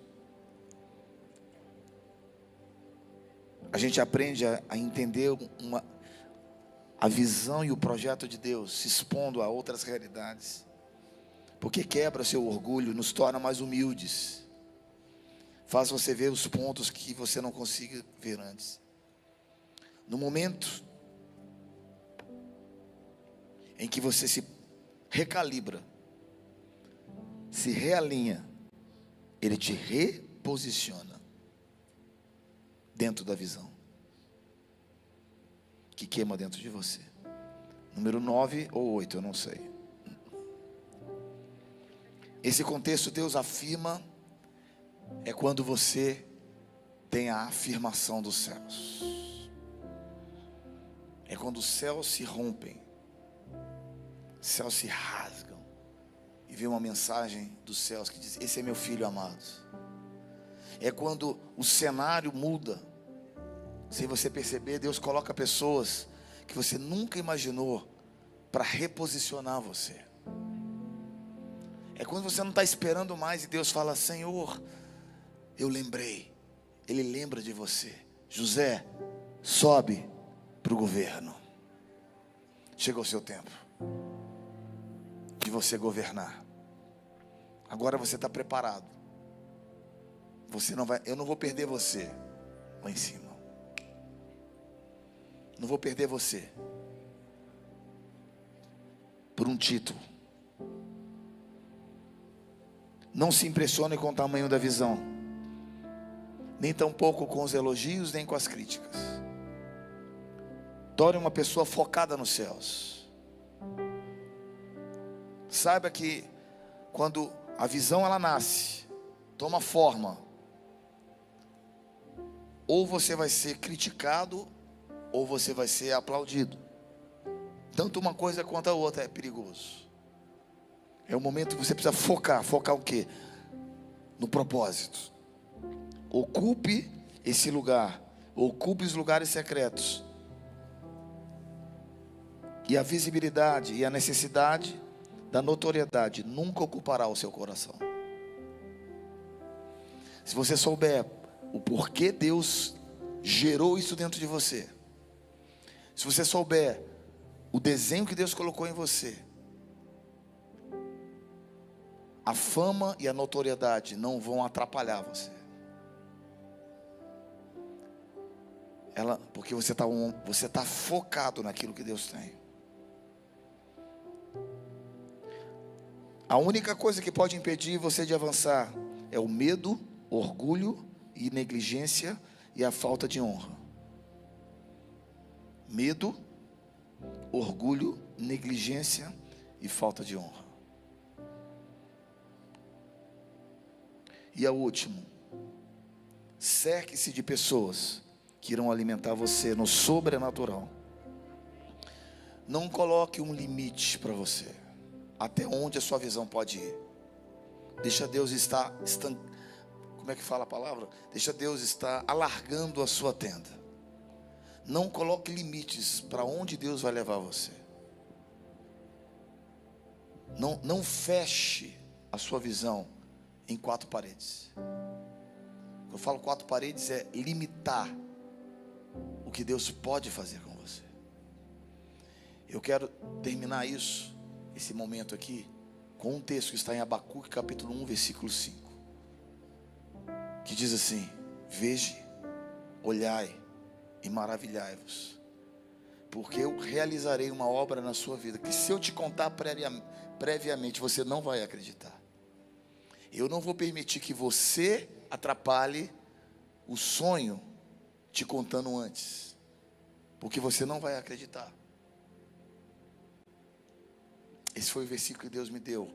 A gente aprende a entender a visão e o projeto de Deus, se expondo a outras realidades, porque quebra seu orgulho, nos torna mais humildes, faz você ver os pontos que você não consiga ver antes. No momento em que você se recalibra, se realinha, Ele te reposiciona dentro da visão que queima dentro de você. Número 9 ou 8, eu não sei. Esse contexto Deus afirma é quando você tem a afirmação dos céus. É quando os céus se rompem, os céus se rasgam e vem uma mensagem dos céus que diz: esse é meu filho amado. É quando o cenário muda. Sem você perceber, Deus coloca pessoas que você nunca imaginou para reposicionar você. É quando você não está esperando mais e Deus fala: Senhor, eu lembrei. Ele lembra de você. José, sobe para o governo. Chegou o seu tempo de você governar. Agora você está preparado. Eu não vou perder você lá em cima. Não vou perder você por um título. Não se impressione com o tamanho da visão, nem tampouco com os elogios, nem com as críticas. Torne uma pessoa focada nos céus. Saiba que quando a visão ela nasce, toma forma, ou você vai ser criticado, ou você vai ser aplaudido. Tanto uma coisa quanto a outra é perigoso. É o momento que você precisa focar. Focar o quê? No propósito. Ocupe esse lugar. Ocupe os lugares secretos. E a visibilidade e a necessidade da notoriedade nunca ocupará o seu coração. Se você souber o porquê Deus gerou isso dentro de você, se você souber o desenho que Deus colocou em você, a fama e a notoriedade não vão atrapalhar você. Porque você está focado naquilo que Deus tem. A única coisa que pode impedir você de avançar é o medo, orgulho e negligência e a falta de honra. Medo, orgulho, negligência e falta de honra. E a última, cerque-se de pessoas que irão alimentar você no sobrenatural. Não coloque um limite para você, até onde a sua visão pode ir. Deixa Deus como é que fala a palavra? Deixa Deus estar alargando a sua tenda. Não coloque limites para onde Deus vai levar você. Não feche a sua visão em 4 paredes. Quando eu falo 4 paredes, é limitar o que Deus pode fazer com você. Eu quero terminar esse momento aqui, com um texto que está em Abacuque capítulo 1, versículo 5, que diz assim: veja, olhai e maravilhai-vos, porque eu realizarei uma obra na sua vida, que se eu te contar previamente, você não vai acreditar. Eu não vou permitir que você atrapalhe o sonho te contando antes, porque você não vai acreditar. Esse foi o versículo que Deus me deu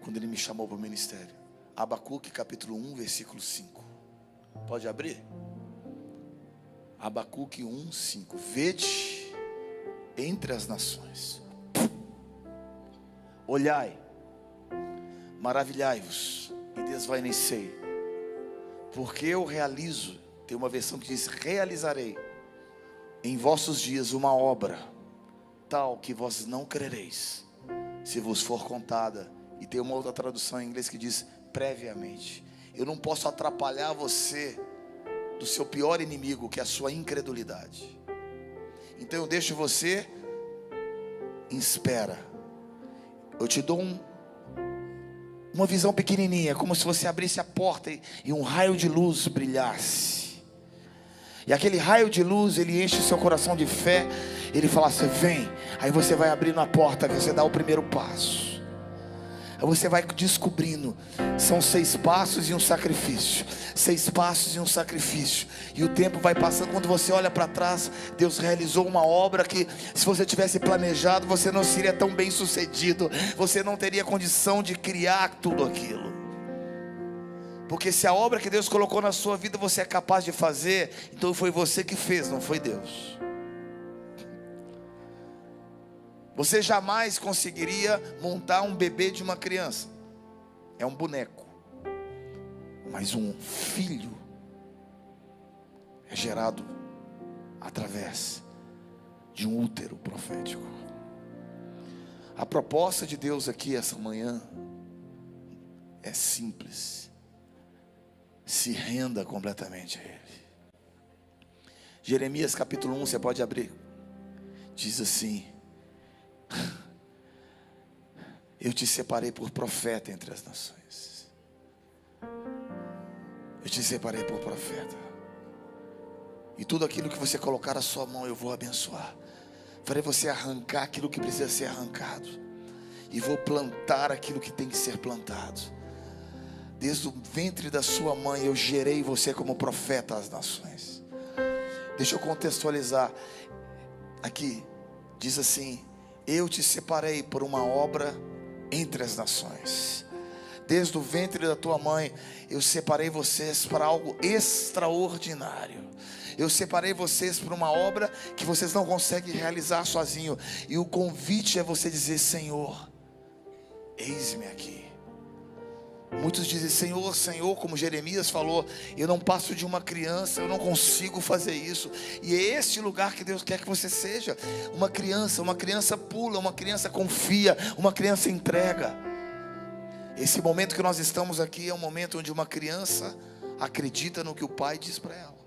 quando Ele me chamou para o ministério. Abacuque capítulo 1, versículo 5. Pode abrir? Abacuque 1, 5. Vede entre as nações, olhai, maravilhai-vos e desvanecei, porque eu realizo. Tem uma versão que diz: realizarei em vossos dias uma obra tal que vós não crereis, se vos for contada. E tem uma outra tradução em inglês que diz: previamente. Eu não posso atrapalhar você do seu pior inimigo, que é a sua incredulidade. Então eu deixo você em espera. Eu te dou uma visão pequenininha, como se você abrisse a porta e um raio de luz brilhasse. E aquele raio de luz, ele enche o seu coração de fé. Ele fala assim: vem. Aí você vai abrindo a porta, você dá o primeiro passo. Aí você vai descobrindo, são 6 passos e um sacrifício. 6 passos e um sacrifício. E o tempo vai passando. Quando você olha para trás, Deus realizou uma obra que, se você tivesse planejado, você não seria tão bem sucedido. Você não teria condição de criar tudo aquilo. Porque se a obra que Deus colocou na sua vida você é capaz de fazer, então foi você que fez, não foi Deus. Você jamais conseguiria montar um bebê de uma criança. É um boneco. Mas um filho é gerado através de um útero profético. A proposta de Deus aqui essa manhã é simples: se renda completamente a Ele. Jeremias capítulo 1, você pode abrir. Diz assim: Eu te separei por profeta entre as nações. Eu te separei por profeta. E tudo aquilo que você colocar na sua mão, eu vou abençoar. Farei você arrancar aquilo que precisa ser arrancado. E vou plantar aquilo que tem que ser plantado. Desde o ventre da sua mãe, eu gerei você como profeta às nações. Deixa eu contextualizar. Aqui, diz assim: eu te separei por uma obra entre as nações. Desde o ventre da tua mãe, eu separei vocês para algo extraordinário. Eu separei vocês para uma obra que vocês não conseguem realizar sozinho. E o convite é você dizer: Senhor, eis-me aqui. Muitos dizem: Senhor, Senhor, como Jeremias falou, eu não passo de uma criança, eu não consigo fazer isso. E é este lugar que Deus quer que você seja. Uma criança pula, uma criança confia, uma criança entrega. Esse momento que nós estamos aqui é um momento onde uma criança acredita no que o pai diz para ela.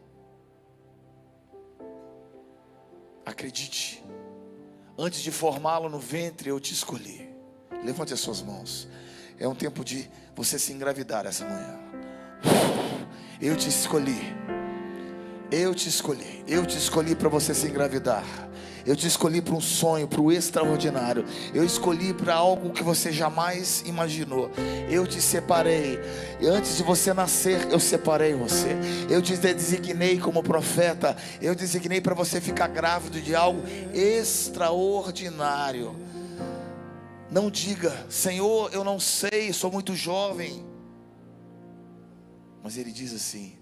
Acredite. Antes de formá-lo no ventre, eu te escolhi. Levante as suas mãos. É um tempo de você se engravidar essa manhã. Eu te escolhi. Eu te escolhi. Eu te escolhi para você se engravidar. Eu te escolhi para um sonho, para o extraordinário. Eu escolhi para algo que você jamais imaginou. Eu te separei. E antes de você nascer, eu separei você. Eu te designei como profeta. Eu designei para você ficar grávido de algo extraordinário. Não diga: Senhor, eu não sei, sou muito jovem. Mas Ele diz assim: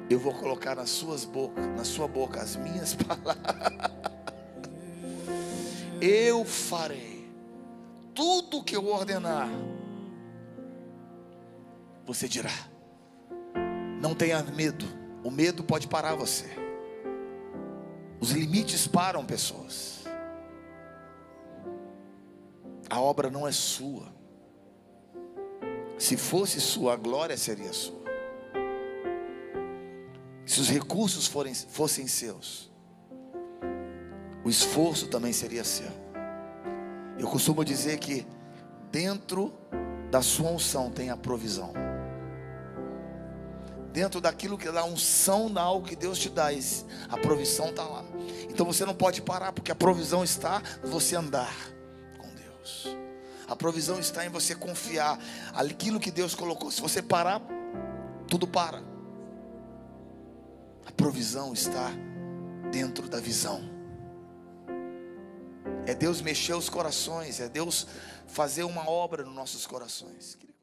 eu vou colocar na sua boca as minhas palavras. Eu farei tudo o que eu ordenar. Você dirá. Não tenha medo. O medo pode parar você. Os limites param pessoas. A obra não é sua. Se fosse sua, a glória seria sua. Se os recursos fossem seus, o esforço também seria seu. Eu costumo dizer que dentro da sua unção tem a provisão. Dentro daquilo que dá unção, dá algo que Deus te dá, a provisão está lá. Então você não pode parar, porque a provisão está em você andar com Deus. A provisão está em você confiar aquilo que Deus colocou. Se você parar, tudo para. A provisão está dentro da visão. É Deus mexer os corações, é Deus fazer uma obra nos nossos corações.